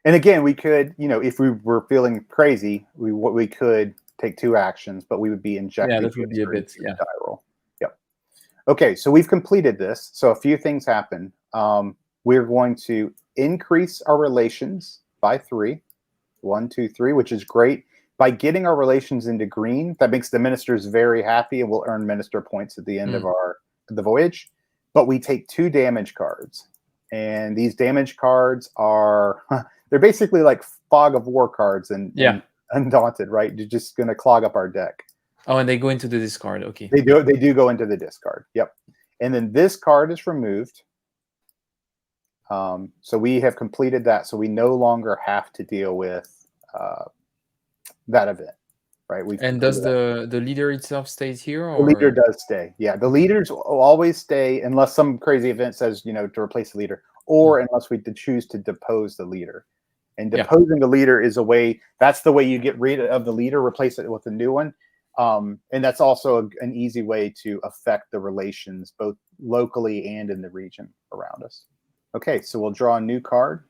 And again, we could, if we were feeling crazy, we could take 2 actions, but we would be injecting. Yeah, that would be a bit. Yeah. Die roll. Yep. Okay, so we've completed this. So a few things happen. We're going to increase our relations by 3. 1, 2, 3, which is great. By getting our relations into green, that makes the ministers very happy, and we'll earn minister points at the end of the voyage. But we take 2 damage cards, and these damage cards are they're basically like fog of war cards and Undaunted, right? They're just going to clog up our deck. Oh, and they go into the discard. Okay. They do go into the discard. Yep. And then this card is removed. So we have completed that. So we no longer have to deal with that event, right? And does the leader itself stays here? Or? The leader does stay. Yeah, the leaders will always stay unless some crazy event says, to replace the leader, or unless we choose to depose the leader. And deposing the leader is a way. That's the way you get rid of the leader, replace it with a new one. And that's also an easy way to affect the relations both locally and in the region around us. Okay, so we'll draw a new card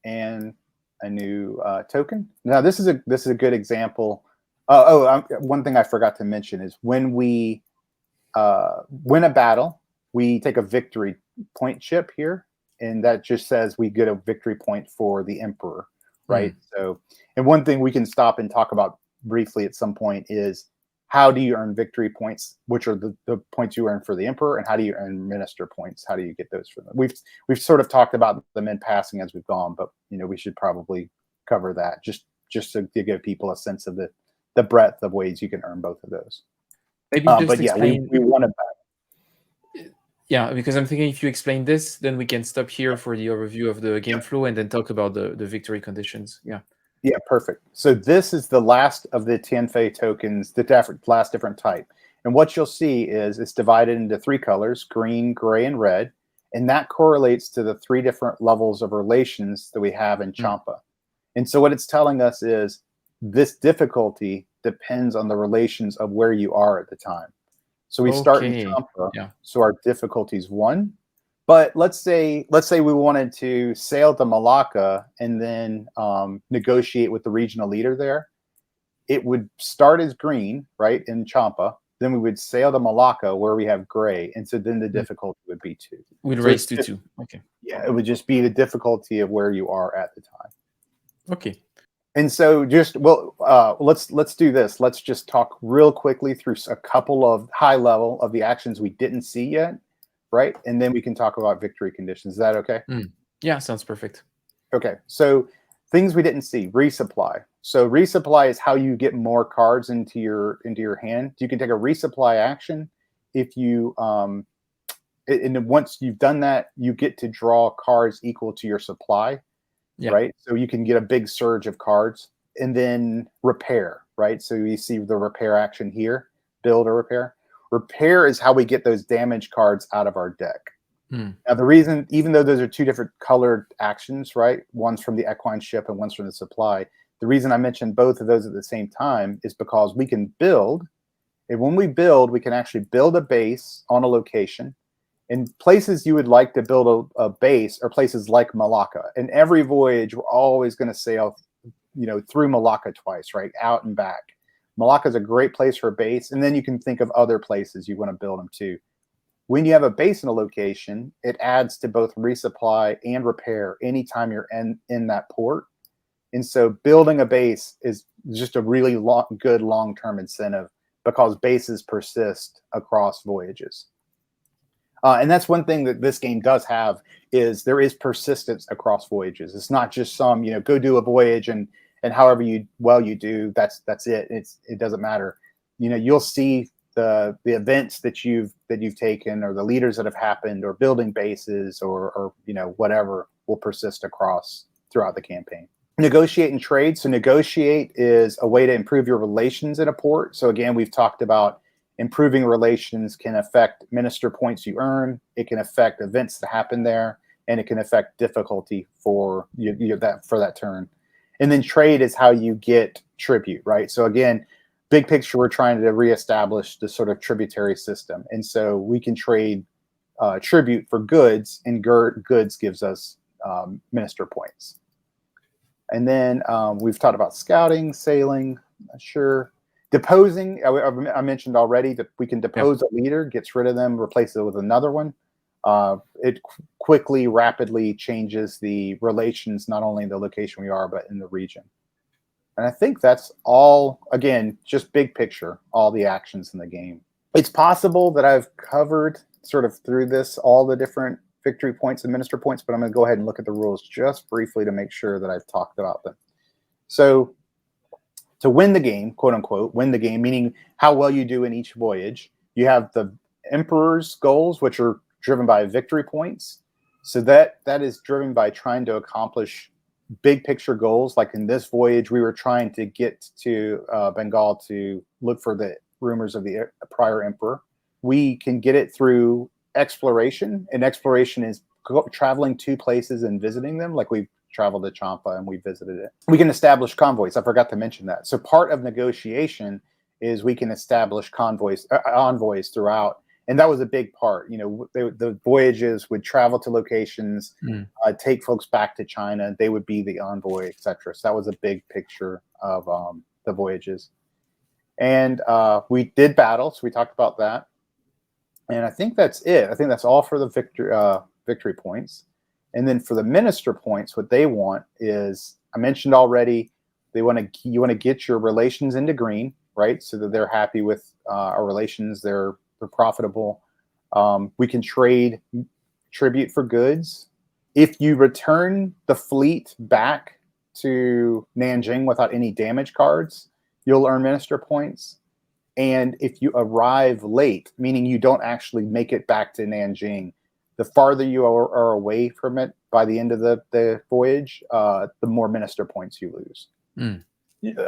and a new token. Now this is a good example. One thing I forgot to mention is when we win a battle, we take a victory point chip here, and that just says we get a victory point for the emperor, right? So, and one thing we can stop and talk about briefly at some point is how do you earn victory points, which are the points you earn for the emperor, and how do you earn minister points? How do you get those for them? We've sort of talked about them in passing as we've gone, but we should probably cover that just to give people a sense of the breadth of ways you can earn both of those. Maybe but explain. we want to. Yeah, because I'm thinking if you explain this, then we can stop here for the overview of the game flow and then talk about the victory conditions. Yeah. Yeah, perfect. So this is the last of the Tianfei tokens, the last different type. And what you'll see is it's divided into 3 colors, green, gray, and red. And that correlates to the 3 different levels of relations that we have in Champa. And so what it's telling us is this difficulty depends on the relations of where you are at the time. So we start in Champa, so our difficulty is 1. But let's say we wanted to sail to Malacca and then negotiate with the regional leader there. It would start as green, right, in Champa. Then we would sail to Malacca where we have gray, and so then the difficulty would be 2. We'd raise to 2. Okay. Yeah, it would just be the difficulty of where you are at the time. Okay. And so let's do this. Let's just talk real quickly through a couple of high level of the actions we didn't see yet, right? And then we can talk about victory conditions. Is that okay? Yeah, sounds perfect. Okay, so things we didn't see, resupply. So resupply is how you get more cards into your hand. You can take a resupply action if you and once you've done that, you get to draw cards equal to your supply. Yeah. Right. So you can get a big surge of cards, and then repair. Right. So you see the repair action here, build or repair. Repair is how we get those damage cards out of our deck. Now, the reason, even though those are 2 different colored actions, right? One's from the equine ship and one's from the supply. The reason I mentioned both of those at the same time is because we can build. And when we build, we can actually build a base on a location. In places you would like to build a base are places like Malacca. In every voyage, we're always going to sail, through Malacca twice, right? Out and back. Malacca is a great place for a base. And then you can think of other places you want to build them to. When you have a base in a location, it adds to both resupply and repair anytime you're in that port. And so building a base is just a really good long-term incentive because bases persist across voyages. And that's one thing that this game does have is there is persistence across voyages. It's not just some, go do a voyage and however you do, that's it. It doesn't matter. you'll see the events that you've taken, or the leaders that have happened, or building bases, or whatever will persist throughout the campaign. Negotiate and trade. So negotiate is a way to improve your relations in a port. So again, we've talked about improving relations can affect minister points you earn. It can affect events that happen there, and it can affect difficulty for that turn. And then trade is how you get tribute, right? So again, big picture, we're trying to reestablish the sort of tributary system, and so we can trade tribute for goods, and goods gives us minister points. And then we've talked about scouting, sailing. Not sure. Deposing, I mentioned already that we can depose a leader, gets rid of them, replace it with another one. It quickly, rapidly changes the relations, not only in the location we are, but in the region. And I think that's all, again, just big picture, all the actions in the game. It's possible that I've covered sort of through this all the different victory points and minister points, but I'm going to go ahead and look at the rules just briefly to make sure that I've talked about them. So to win the game, quote unquote, win the game, meaning how well you do in each voyage, you have the Emperor's goals, which are driven by victory points. So that is driven by trying to accomplish big picture goals. Like in this voyage, we were trying to get to Bengal to look for the rumors of the prior emperor. We can get it through exploration, and exploration is traveling to places and visiting them. Like we've traveled to Champa and we visited it. We can establish convoys. I forgot to mention that. So part of negotiation is we can establish envoys throughout. And that was a big part. The voyages would travel to locations, take folks back to China. They would be the envoy, etc. So that was a big picture of the voyages. And we did battle, so we talked about that. And I think that's it. I think that's all for the victory points. And then for the minister points, what they want is, I mentioned already, you want to get your relations into green, right? So that they're happy with our relations. They're profitable. We can trade tribute for goods. If you return the fleet back to Nanjing without any damage cards, you'll earn minister points. And if you arrive late, meaning you don't actually make it back to Nanjing, the farther you are away from it by the end of the voyage, the more minister points you lose.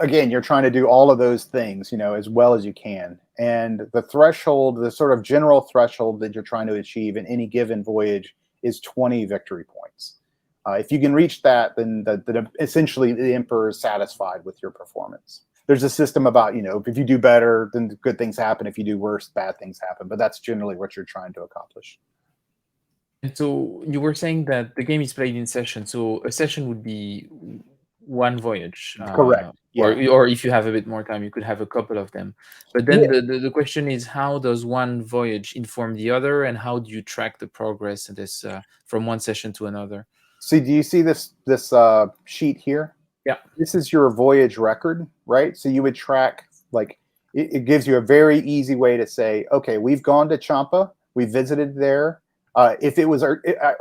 Again, you're trying to do all of those things, as well as you can. And the threshold, the sort of general threshold that you're trying to achieve in any given voyage is 20 victory points. If you can reach that, then essentially the emperor is satisfied with your performance. There's a system about, if you do better, then good things happen. If you do worse, bad things happen. But that's generally what you're trying to accomplish. And so you were saying that the game is played in sessions. So a session would be one voyage. Correct. Yeah. Or if you have a bit more time, you could have a couple of them. But then the question is, how does one voyage inform the other, and how do you track the progress of this from one session to another? So do you see this sheet here? Yeah. This is your voyage record, right? So you would track, like, it gives you a very easy way to say, okay, we've gone to Champa, we visited there. If it was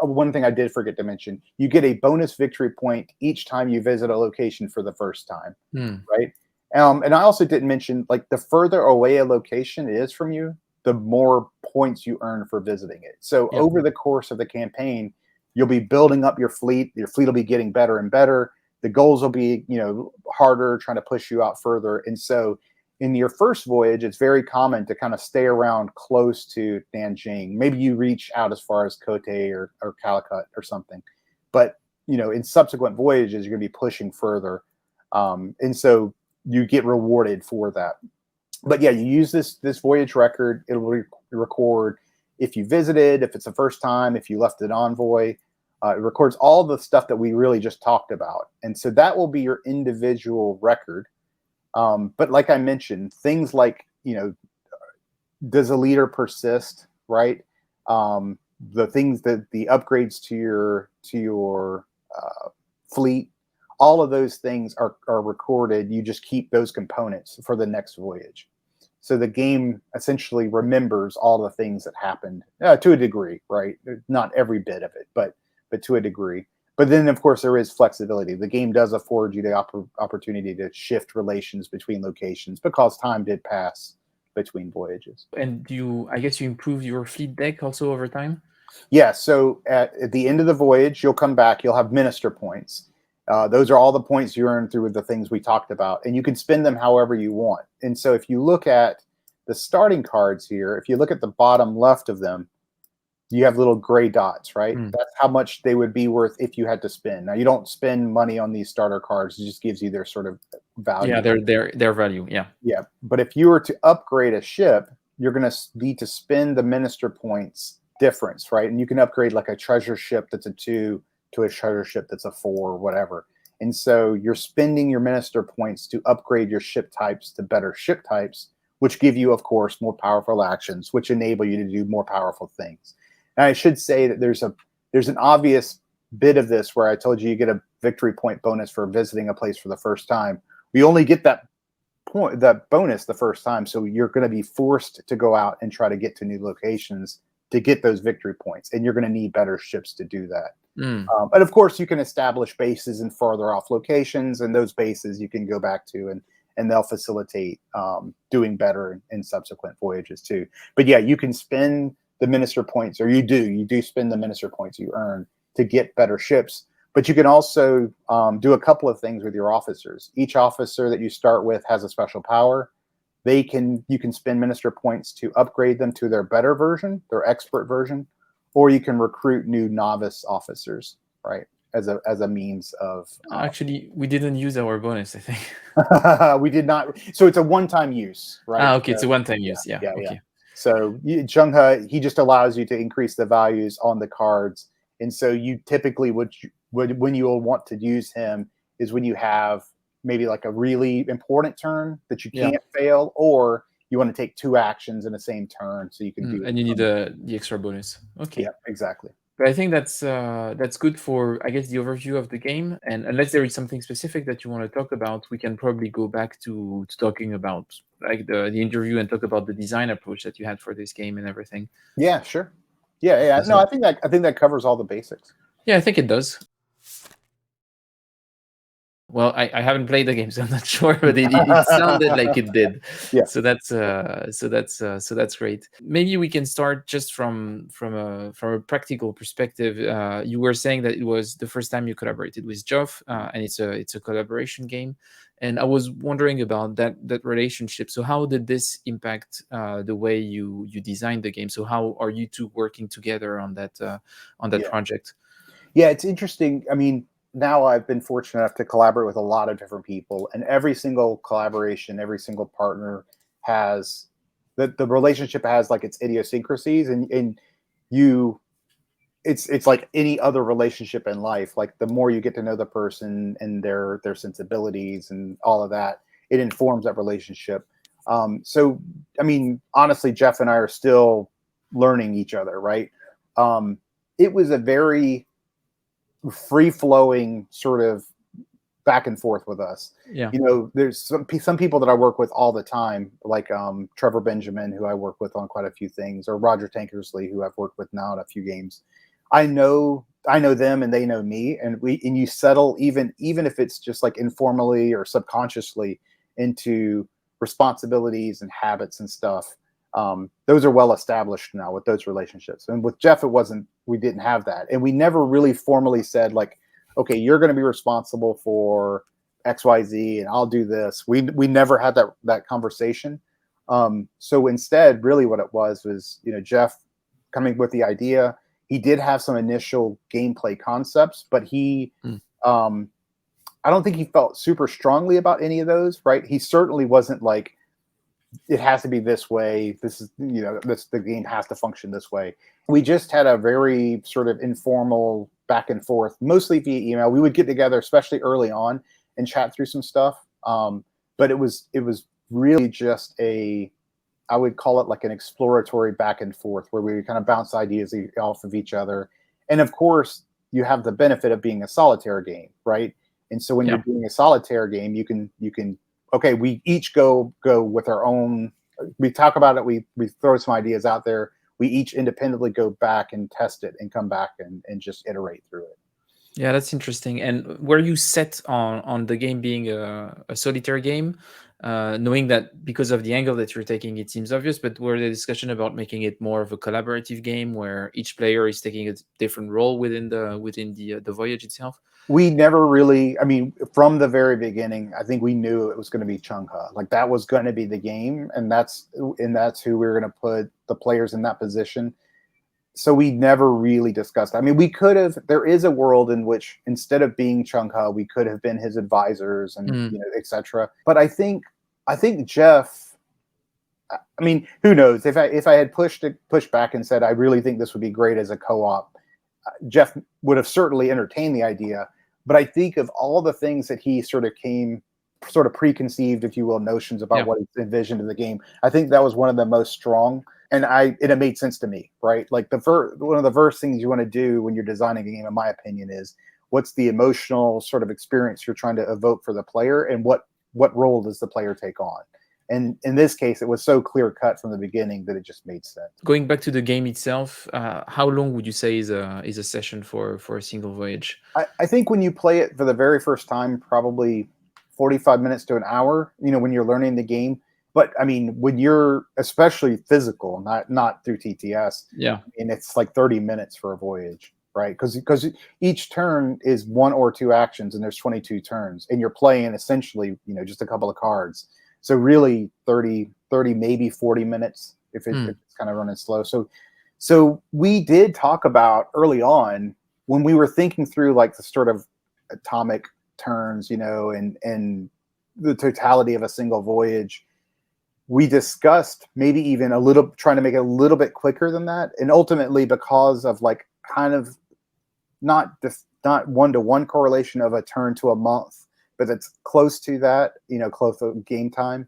one thing I did forget to mention, you get a bonus victory point each time you visit a location for the first time, right? And I also didn't mention, like, the further away a location is from you, the more points you earn for visiting it. So over the course of the campaign, you'll be building up your fleet. Your fleet will be getting better and better. The goals will be, harder, trying to push you out further. And so in your first voyage, it's very common to kind of stay around close to Nanjing. Maybe you reach out as far as Kotte or Calicut or something. But, in subsequent voyages, you're going to be pushing further. And so you get rewarded for that. But yeah, you use this voyage record. It will record if you visited, if it's the first time, if you left an envoy. It records all the stuff that we really just talked about. And so that will be your individual record. But like I mentioned, things like, does a leader persist, right? The things that the upgrades to your fleet, all of those things are recorded. You just keep those components for the next voyage. So the game essentially remembers all the things that happened to a degree, right? Not every bit of it, but to a degree. But then, of course, there is flexibility. The game does afford you the opportunity to shift relations between locations because time did pass between voyages. And I guess you improve your fleet deck also over time? Yeah, so at the end of the voyage, you'll come back, you'll have minister points. Those are all the points you earn through the things we talked about, and you can spend them however you want. And so if you look at the starting cards here, if you look at the bottom left of them, you have little gray dots, right? That's how much they would be worth if you had to spend. Now, you don't spend money on these starter cards. It just gives you their sort of value. Yeah, their value, yeah. Yeah, but if you were to upgrade a ship, you're going to need to spend the minister points difference, right? And you can upgrade like a treasure ship that's a 2 to a treasure ship that's a 4 or whatever. And so you're spending your minister points to upgrade your ship types to better ship types, which give you, of course, more powerful actions, which enable you to do more powerful things. And I should say that there's an obvious bit of this where I told you get a victory point bonus for visiting a place for the first time. We only get that bonus the first time, so you're going to be forced to go out and try to get to new locations to get those victory points, and you're going to need better ships to do that. But of course, you can establish bases in farther off locations, and those bases you can go back to, and they'll facilitate doing better in subsequent voyages too. But yeah, you can spend the minister points, or you do spend the minister points you earn to get better ships. But you can also do a couple of things with your officers. Each officer that you start with has a special power. You can spend minister points to upgrade them to their better version, their expert version, or you can recruit new novice officers, right? As a means of actually, we didn't use our bonus, I think. We did not. So it's a one-time use, right? Okay, it's a one-time use. Yeah. Okay. Yeah. So Zheng He just allows you to increase the values on the cards, and so you typically would when you will want to use him is when you have maybe like a really important turn that you can't fail, or you want to take 2 actions in the same turn, so you can do. And you need the extra bonus. Okay. Yeah, exactly. But I think that's good for, I guess, the overview of the game. And unless there is something specific that you want to talk about, we can probably go back to talking about like the interview and talk about the design approach that you had for this game and everything. Yeah, sure. Yeah. No, I think that covers all the basics. Yeah, I think it does. Well, I haven't played the game, so I'm not sure, but it sounded like it did. Yeah. So that's great. Maybe we can start just from a practical perspective. You were saying that it was the first time you collaborated with Geoff, and it's a collaboration game. And I was wondering about that relationship. So how did this impact the way you designed the game? So how are you two working together on that project? Yeah, it's interesting. I mean, now I've been fortunate enough to collaborate with a lot of different people, and every single collaboration, every single partner has the relationship has like its idiosyncrasies, and it's like any other relationship in life. Like the more you get to know the person and their sensibilities and all of that, it informs that relationship. So, I mean, honestly, Geoff and I are still learning each other, right? It was a very free-flowing sort of back and forth with us. Yeah. You know, there's some people that I work with all the time, like Trevor Benjamin, who I work with on quite a few things, or Roger Tankersley, who I've worked with now in a few games. I know them and they know me, and you settle even if it's just like informally or subconsciously into responsibilities and habits and stuff. Those are well established now with those relationships. And with Geoff, we didn't have that. And we never really formally said like, okay, you're going to be responsible for XYZ and I'll do this. We never had that conversation. So instead, really what it was, you know, Geoff coming with the idea. He did have some initial gameplay concepts, but I don't think he felt super strongly about any of those, right? He certainly wasn't like, it has to be this way. This is, you know, the game has to function this way. We just had a very sort of informal back and forth, mostly via email. We would get together, especially early on, and chat through some stuff. But it was really just I would call it like an exploratory back and forth where we would kind of bounce ideas off of each other. And of course, you have the benefit of being a solitaire game, right? And so when you're doing a solitaire game, you can okay, we each go with our own. We talk about it. We throw some ideas out there. We each independently go back and test it and come back and just iterate through it. Yeah, that's interesting. And were you set on the game being a solitaire game, knowing that because of the angle that you're taking, it seems obvious, but were the discussion about making it more of a collaborative game where each player is taking a different role within the voyage itself? We never really, I mean, from the very beginning, I think we knew it was going to be Zheng He. Like that was going to be the game, and that's who we were going to put the players in that position. So we never really discussed. I mean, we could have. There is a world in which instead of being Zheng He, we could have been his advisors and Mm, etc. But I think Geoff. I mean, who knows? If I had pushed back and said I really think this would be great as a co-op, Geoff would have certainly entertained the idea. But I think of all the things that he sort of preconceived, if you will, notions about yeah. what he envisioned in the game. I think that was one of the most strong, and it made sense to me, right? Like one of the first things you want to do when you're designing a game, in my opinion, is what's the emotional sort of experience you're trying to evoke for the player, and what role does the player take on? And in this case, it was so clear cut from the beginning that it just made sense. Going back to the game itself, how long would you say is a session for a single voyage? I think when you play it for the very first time, probably 45 minutes to an hour, when you're learning the game. But I mean, when you're especially physical, not through TTS, Yeah. I mean, it's like 30 minutes for a voyage, right? Because each turn is one or two actions, and there's 22 turns, and you're playing essentially, just a couple of cards. So really 30, maybe 40 minutes if Mm, it's kind of running slow. So we did talk about early on when we were thinking through like the sort of atomic turns, and the totality of a single voyage. We discussed maybe even trying to make it a little bit quicker than that, and ultimately because of like kind of not one-to-one correlation of a turn to a month, but it's close to that, close to game time.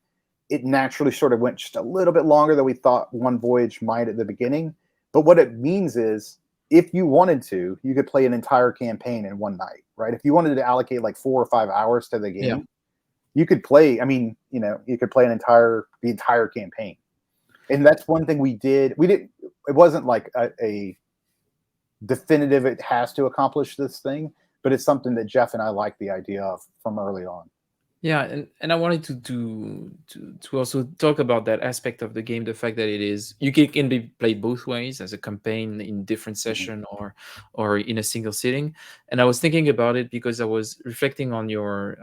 It naturally sort of went just a little bit longer than we thought one voyage might at the beginning. But what it means is if you wanted to, you could play an entire campaign in one night, right? If you wanted to allocate like 4 or 5 hours to the yeah. game, you could play, I mean, you could play the entire campaign. And that's one thing we did. It wasn't like a definitive it has to accomplish this thing, but it's something that Geoff and I like the idea of from early on. Yeah, and I wanted to also talk about that aspect of the game, the fact that can be played both ways as a campaign in different Mhm. session or in a single sitting. And I was thinking about it because I was reflecting on your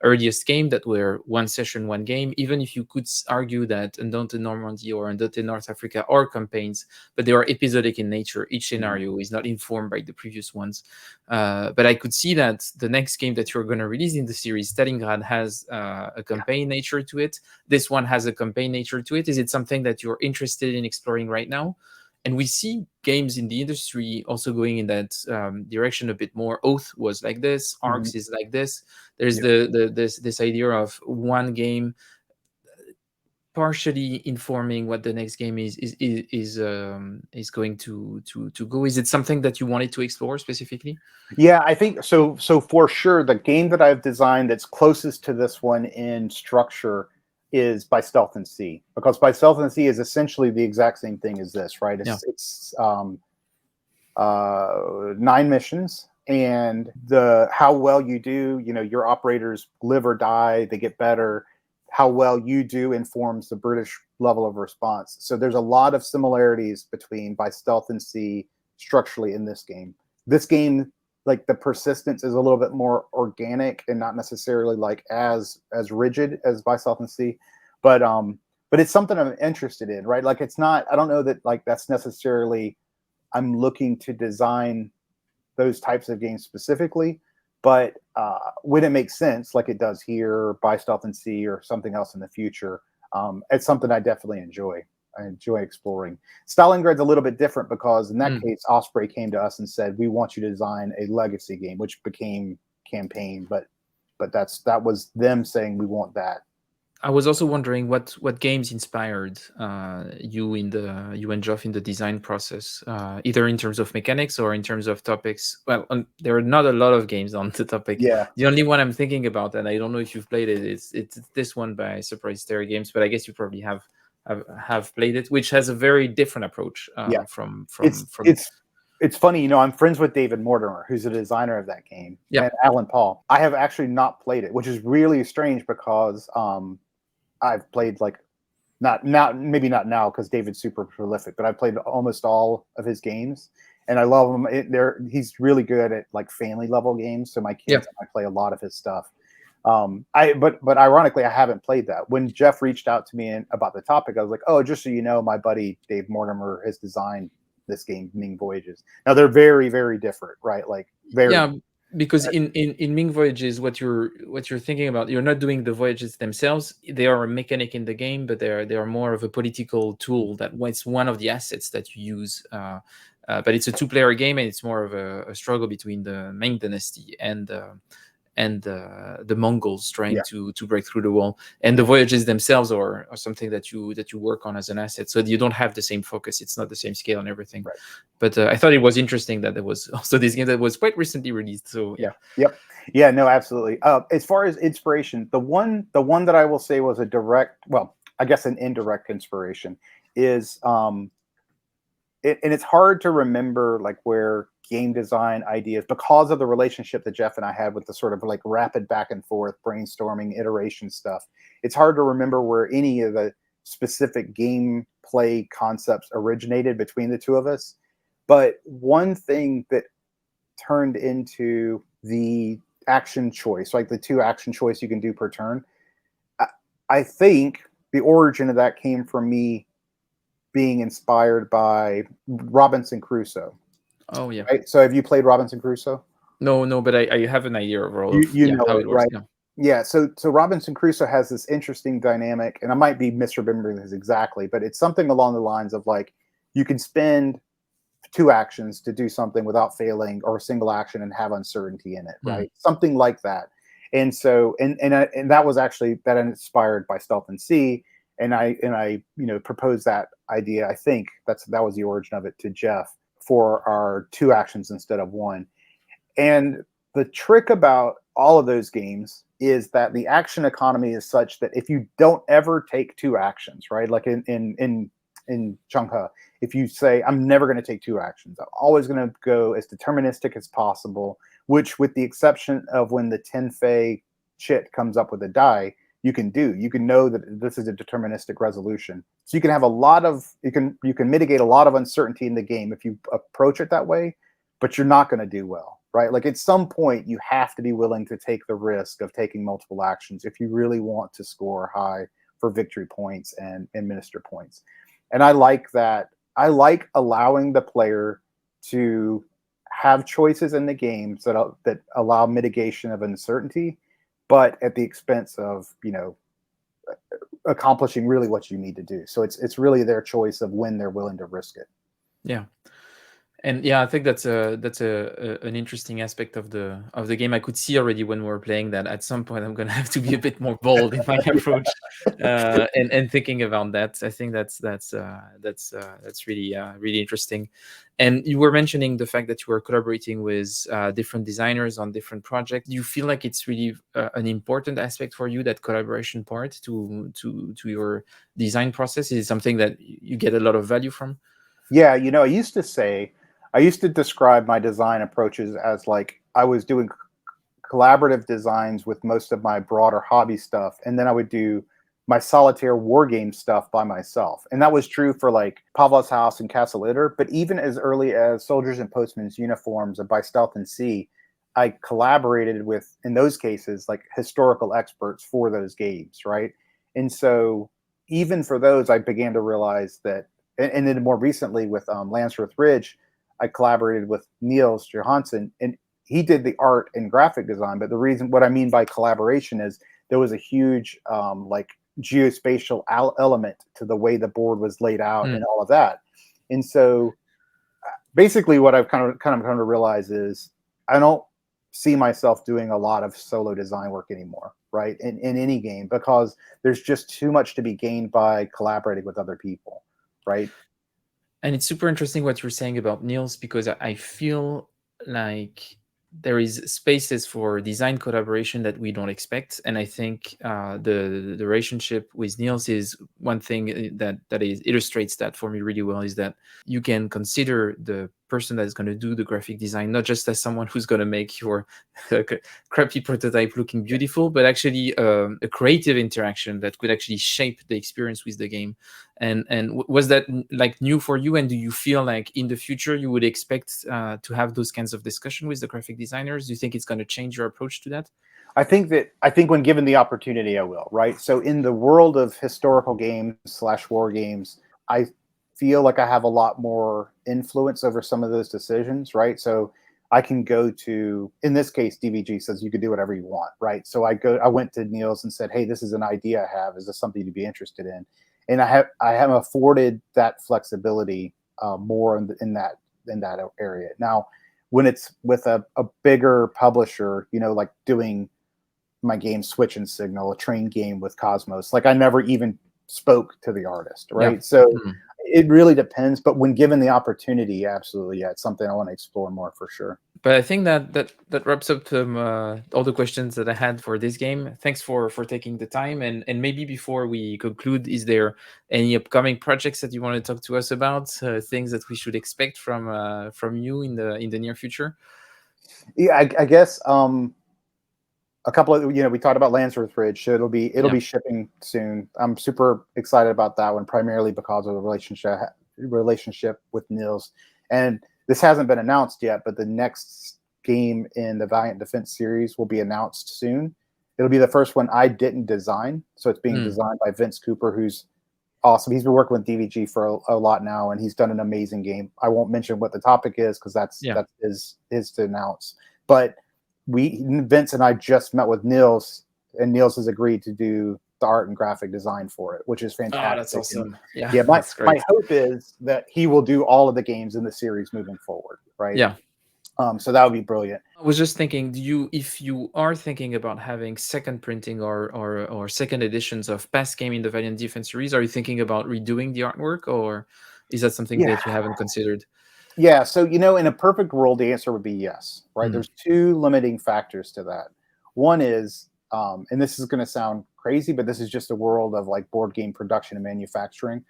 earliest game that were one session, one game. Even if you could argue that Andante Normandy or Andante North Africa are campaigns, but they are episodic in nature. Each Mhm. scenario is not informed by the previous ones. But I could see that the next game that you're going to release in the series, Stalingrad, has a campaign nature to it. This one has a campaign nature to it. Is it something that you're interested in exploring right now? And we see games in the industry also going in that direction a bit more. Oath was like this. Mhm. Arcs is like this. There's Yeah. this idea of one game partially informing what the next game is going to go. Is it something that you wanted to explore specifically? Yeah, I think so. So for sure, the game that I've designed that's closest to this one in structure is By Stealth and Sea, because By Stealth and Sea is essentially the exact same thing as this, right? Yeah. It's 9 missions, and the how well you do, your operators live or die, they get better. How well you do informs the British level of response. So there's a lot of similarities between By Stealth and Sea structurally in this game. This game, like the persistence is a little bit more organic and not necessarily like as rigid as By Stealth and Sea, but it's something I'm interested in, right? Like it's not. I don't know that like that's necessarily I'm looking to design those types of games specifically, but when it makes sense, like it does here, By Stealth and Sea or something else in the future, it's something I definitely enjoy. I enjoy exploring. Stalingrad's a little bit different because in that Mm. case, Osprey came to us and said, "We want you to design a legacy game," which became campaign. But that was them saying, "We want that." I was also wondering what games inspired you and Geoff in the design process, either in terms of mechanics or in terms of topics. Well, there are not a lot of games on the topic. Yeah, The only one I'm thinking about, and I don't know if you've played it, it's this one by Surprise Terror Games, but I guess you probably have played it, which has a very different approach yeah. from It's from. it's it's funny, I'm friends with David Mortimer, who's the designer of that game, Yeah. and Alan Paul. I have actually not played it, which is really strange because I've played like not now, maybe not now because David's super prolific, but I've played almost all of his games, and I love him. He's really good at like family level games, so my kids and I play a lot of his stuff. But ironically, I haven't played that. When Geoff reached out to me about the topic, I was like, oh, just so you know, my buddy Dave Mortimer has designed this game, Ming Voyages. Now they're very, very different, right? Like very. Because in Ming Voyages, what you're thinking about, you're not doing the voyages themselves. They are a mechanic in the game, but they are more of a political tool that it's one of the assets that you use. But it's a 2-player game, and it's more of a struggle between the Ming Dynasty and the Mongols trying to break through the wall. And the voyages themselves are something that you work on as an asset. So you don't have the same focus. It's not the same scale and everything. Right. But I thought it was interesting that there was also this game that was quite recently released. So yeah, no, absolutely. As far as inspiration, the one that I will say was a direct, well, I guess an indirect inspiration is and it's hard to remember like where game design ideas, because of the relationship that Geoff and I had with the sort of like rapid back and forth brainstorming iteration stuff. It's hard to remember where any of the specific gameplay concepts originated between the two of us. But one thing that turned into the action choice, like the 2 action choice you can do per turn, I think the origin of that came from me being inspired by Robinson Crusoe. Oh yeah. Right? So have you played Robinson Crusoe? No, but I have an idea overall of you know how it, it works. right? Yeah. So Robinson Crusoe has this interesting dynamic, and I might be misremembering this exactly, but it's something along the lines of like you can spend 2 actions to do something without failing, or a single action and have uncertainty in it, right? Something like that. And so and that was actually that inspired by Stealth and Sea. And I proposed that idea. I think that was the origin of it to Geoff for our 2 actions instead of 1. And the trick about all of those games is that the action economy is such that if you don't ever take 2 actions, right? Like in Zheng He, if you say, I'm never going to take 2 actions, I'm always going to go as deterministic as possible, which with the exception of when the Tenfei chit comes up with a die, you can know that this is a deterministic resolution. So you can have a lot of, you can mitigate a lot of uncertainty in the game if you approach it that way, but you're not going to do well, right? Like at some point you have to be willing to take the risk of taking multiple actions if you really want to score high for victory points and minister points. And I like that. I like allowing the player to have choices in the games that allow mitigation of uncertainty, but at the expense of accomplishing really what you need to do. So it's really their choice of when they're willing to risk it. Yeah. And yeah, I think that's an interesting aspect of the game. I could see already when we were playing that at some point I'm gonna have to be a bit more bold in my approach, and thinking about that. I think that's really really interesting. And you were mentioning the fact that you were collaborating with different designers on different projects. Do you feel like it's really an important aspect for you, that collaboration part to your design process? Is it something that you get a lot of value from? Yeah, I used to describe my design approaches as like I was doing collaborative designs with most of my broader hobby stuff, and then I would do my solitaire war game stuff by myself. And that was true for like Pavlov's House and Castle Itter, but even as early as Soldiers and Postmen's Uniforms and by Stealth and Sea, I collaborated with, in those cases, like historical experts for those games, right? And so even for those, I began to realize that, and then more recently with Landsworth Ridge, I collaborated with Niels Johansson, and he did the art and graphic design. But what I mean by collaboration is there was a huge like geospatial element to the way the board was laid out and all of that. And so basically what I've kind of come to realize is I don't see myself doing a lot of solo design work anymore, right? In any game, because there's just too much to be gained by collaborating with other people, right? And it's super interesting what you're saying about Niels, because I feel like there is spaces for design collaboration that we don't expect. And I think the relationship with Niels is one thing that illustrates that for me really well, is that you can consider the person that is going to do the graphic design, not just as someone who's going to make your crappy prototype looking beautiful, but actually a creative interaction that could actually shape the experience with the game. And was that like new for you? And do you feel like in the future you would expect to have those kinds of discussion with the graphic designers? Do you think it's going to change your approach to that? I think when given the opportunity, I will. Right. So in the world of historical games / war games, I feel like I have a lot more influence over some of those decisions. Right. So I can go to, in this case, DVG says you can do whatever you want. Right. So I went to Niels and said, hey, this is an idea I have. Is this something to be interested in? And I have afforded that flexibility more in that area. Now, when it's with a bigger publisher, like doing my game Switch and Signal, a train game with Cosmos, like I never even spoke to the artist, right? Yeah. So it really depends. But when given the opportunity, absolutely, yeah, it's something I want to explore more for sure. But I think that wraps up all the questions that I had for this game. Thanks for taking the time. And maybe before we conclude, is there any upcoming projects that you want to talk to us about? Things that we should expect from you in the near future? Yeah, I guess a couple of, we talked about Landsworth Ridge, so it'll be shipping soon. I'm super excited about that one, primarily because of the relationship with Niels. And this hasn't been announced yet, but the next game in the Valiant Defense series will be announced soon. It'll be the first one I didn't design, so it's being designed by Vince Cooper, who's awesome. He's been working with DVG for a lot now, and he's done an amazing game. I won't mention what the topic is because that's his to announce. But Vince and I just met with Niels, and Niels has agreed to do the art and graphic design for it, which is fantastic. Oh, that's awesome. My hope is that he will do all of the games in the series moving forward, right? Yeah. So that would be brilliant. I was just thinking, if you are thinking about having second printing or second editions of past game in the Valiant Defense series, are you thinking about redoing the artwork, or is that something that you haven't considered? Yeah, so in a perfect world, the answer would be yes, right? There's two limiting factors to that. One is, and this is going to sound crazy, but this is just a world of like board game production and manufacturing.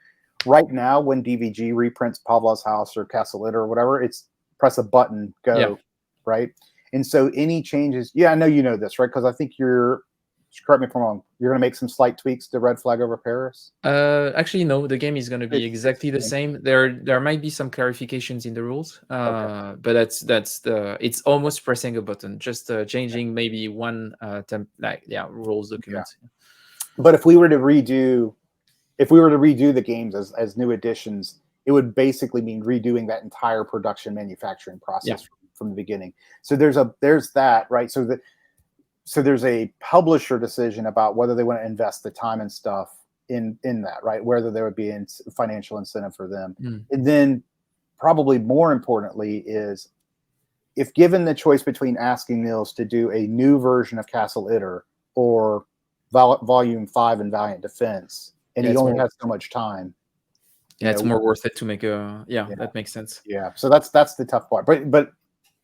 Right now, when DVG reprints Pavlov's House or Castle Litter or whatever, it's press a button, go, right? And so any changes, I know you know this, right? Because I think correct me if I'm wrong, you're going to make some slight tweaks to Red Flag Over Paris? Actually, no, the game is going to be exactly the same. There might be some clarifications in the rules, but it's almost pressing a button, just changing maybe one rules document. Yeah. But if we were to redo the games as new editions, it would basically mean redoing that entire production manufacturing process from the beginning. So there's that, right? So there's a publisher decision about whether they want to invest the time and stuff in that, right? Whether there would be a financial incentive for them. And then probably more importantly is, if given the choice between asking Niels to do a new version of Castle Itter or Volume 5 in Valiant Defense, and he only has so much time. It's more worth it to make that makes sense. Yeah, so that's the tough part. But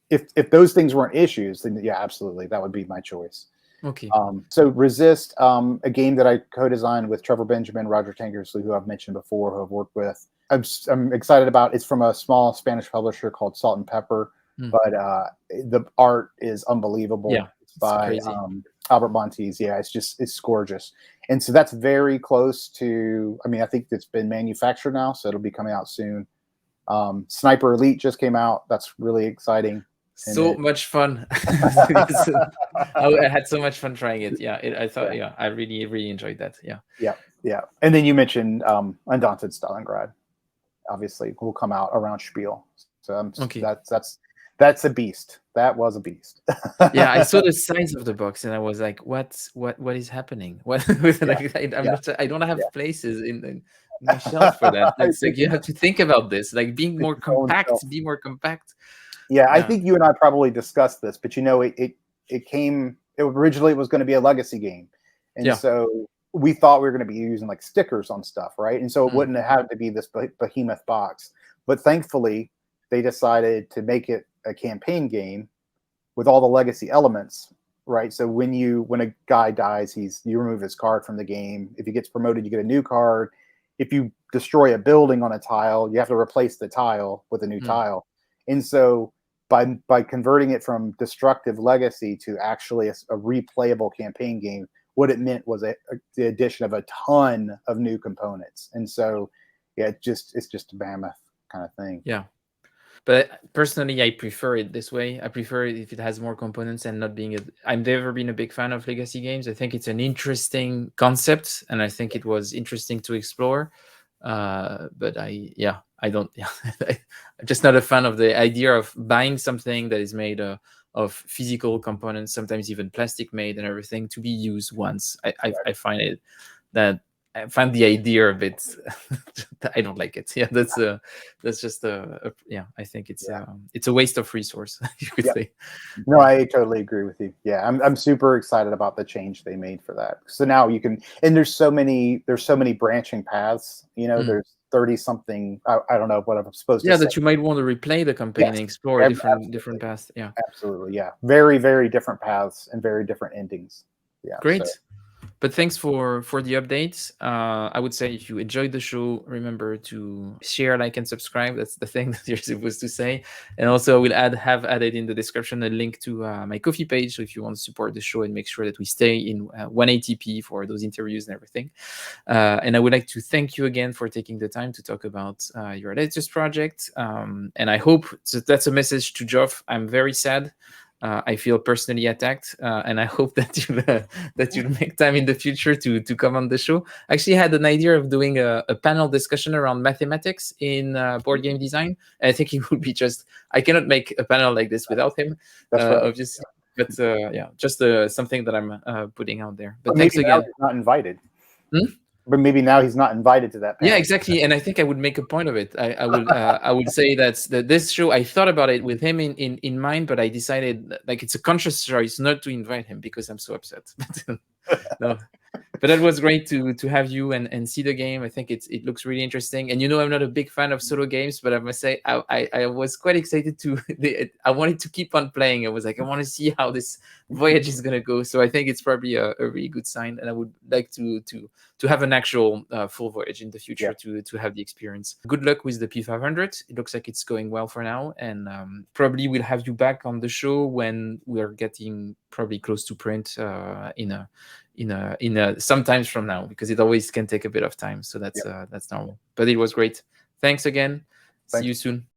if those things weren't issues, then absolutely, that would be my choice. Okay. So Resist, a game that I co-designed with Trevor Benjamin, Roger Tankersley, who I've mentioned before, who I've worked with. I'm excited about. It's from a small Spanish publisher called Salt and Pepper, but the art is unbelievable. Yeah, it's by Albert Montes. Yeah, it's gorgeous. And so that's very close to. I mean, I think it's been manufactured now, so it'll be coming out soon. Sniper Elite just came out. That's really exciting. So much fun. I had so much fun trying it. I really enjoyed that. Yeah. And then you mentioned Undaunted Stalingrad, obviously, will come out around Spiel. So that's a beast. That was a beast. Yeah, I saw the size of the box and I was like, what is happening? What I don't have places in my shelf for that. It's like you have to think about this, like being more compact, be more compact. Yeah, I think you and I probably discussed this, but originally it was going to be a legacy game. And so we thought we were going to be using like stickers on stuff, right? And so it wouldn't have had to be this behemoth box. But thankfully, they decided to make it a campaign game with all the legacy elements, right? So when a guy dies, you remove his card from the game. If he gets promoted, you get a new card. If you destroy a building on a tile, you have to replace the tile with a new tile. And so by converting it from destructive legacy to actually a replayable campaign game, what it meant was the addition of a ton of new components. And so, yeah, it's just a mammoth kind of thing. Yeah. But personally, I prefer it this way. I prefer it if it has more components and not being I've never been a big fan of legacy games. I think it's an interesting concept, and I think it was interesting to explore. But I don't. Yeah, I'm just not a fan of the idea of buying something that is made of physical components, sometimes even plastic made and everything, to be used once. I find it that. I find the idea of it. I don't like it. Yeah, that's just yeah. I think it's a waste of resource. You could say. No, I totally agree with you. Yeah, I'm super excited about the change they made for that. So now you can, and there's so many branching paths. You know, there's 30 something. I don't know what I'm supposed to say. Yeah, that you might want to replay the campaign and explore different paths. Yeah, absolutely. Yeah, very different paths and very different endings. Yeah, great. So. But thanks for the updates. I would say if you enjoyed the show, remember to share, like, and subscribe. That's the thing that you're supposed to say. And also, I will have added in the description a link to my Ko-fi page. So if you want to support the show and make sure that we stay in 180p for those interviews and everything. And I would like to thank you again for taking the time to talk about your latest project. And I hope that's a message to Geoff. I'm very sad. I feel personally attacked, and I hope that you'll make time in the future to come on the show. I actually had an idea of doing a panel discussion around mathematics in board game design. And I think it would be I cannot make a panel like this without him, obviously. But just something that I'm putting out there. But thanks again. He's not invited. But maybe now he's not invited to that panel. Yeah, exactly. And I think I would make a point of it. I would say that this show, I thought about it with him in mind, but I decided like it's a conscious choice not to invite him because I'm so upset. No. But that was great to have you and see the game. I think it looks really interesting. And I'm not a big fan of solo games, but I must say I was quite excited I wanted to keep on playing. I was like, I want to see how this voyage is gonna go. So I think it's probably a really good sign. And I would like to have an actual full voyage in the future to have the experience. Good luck with the P500. It looks like it's going well for now, and probably we'll have you back on the show when we're getting probably close to print sometimes from now, because it always can take a bit of time. So that's normal. But it was great. Thanks again. See you soon.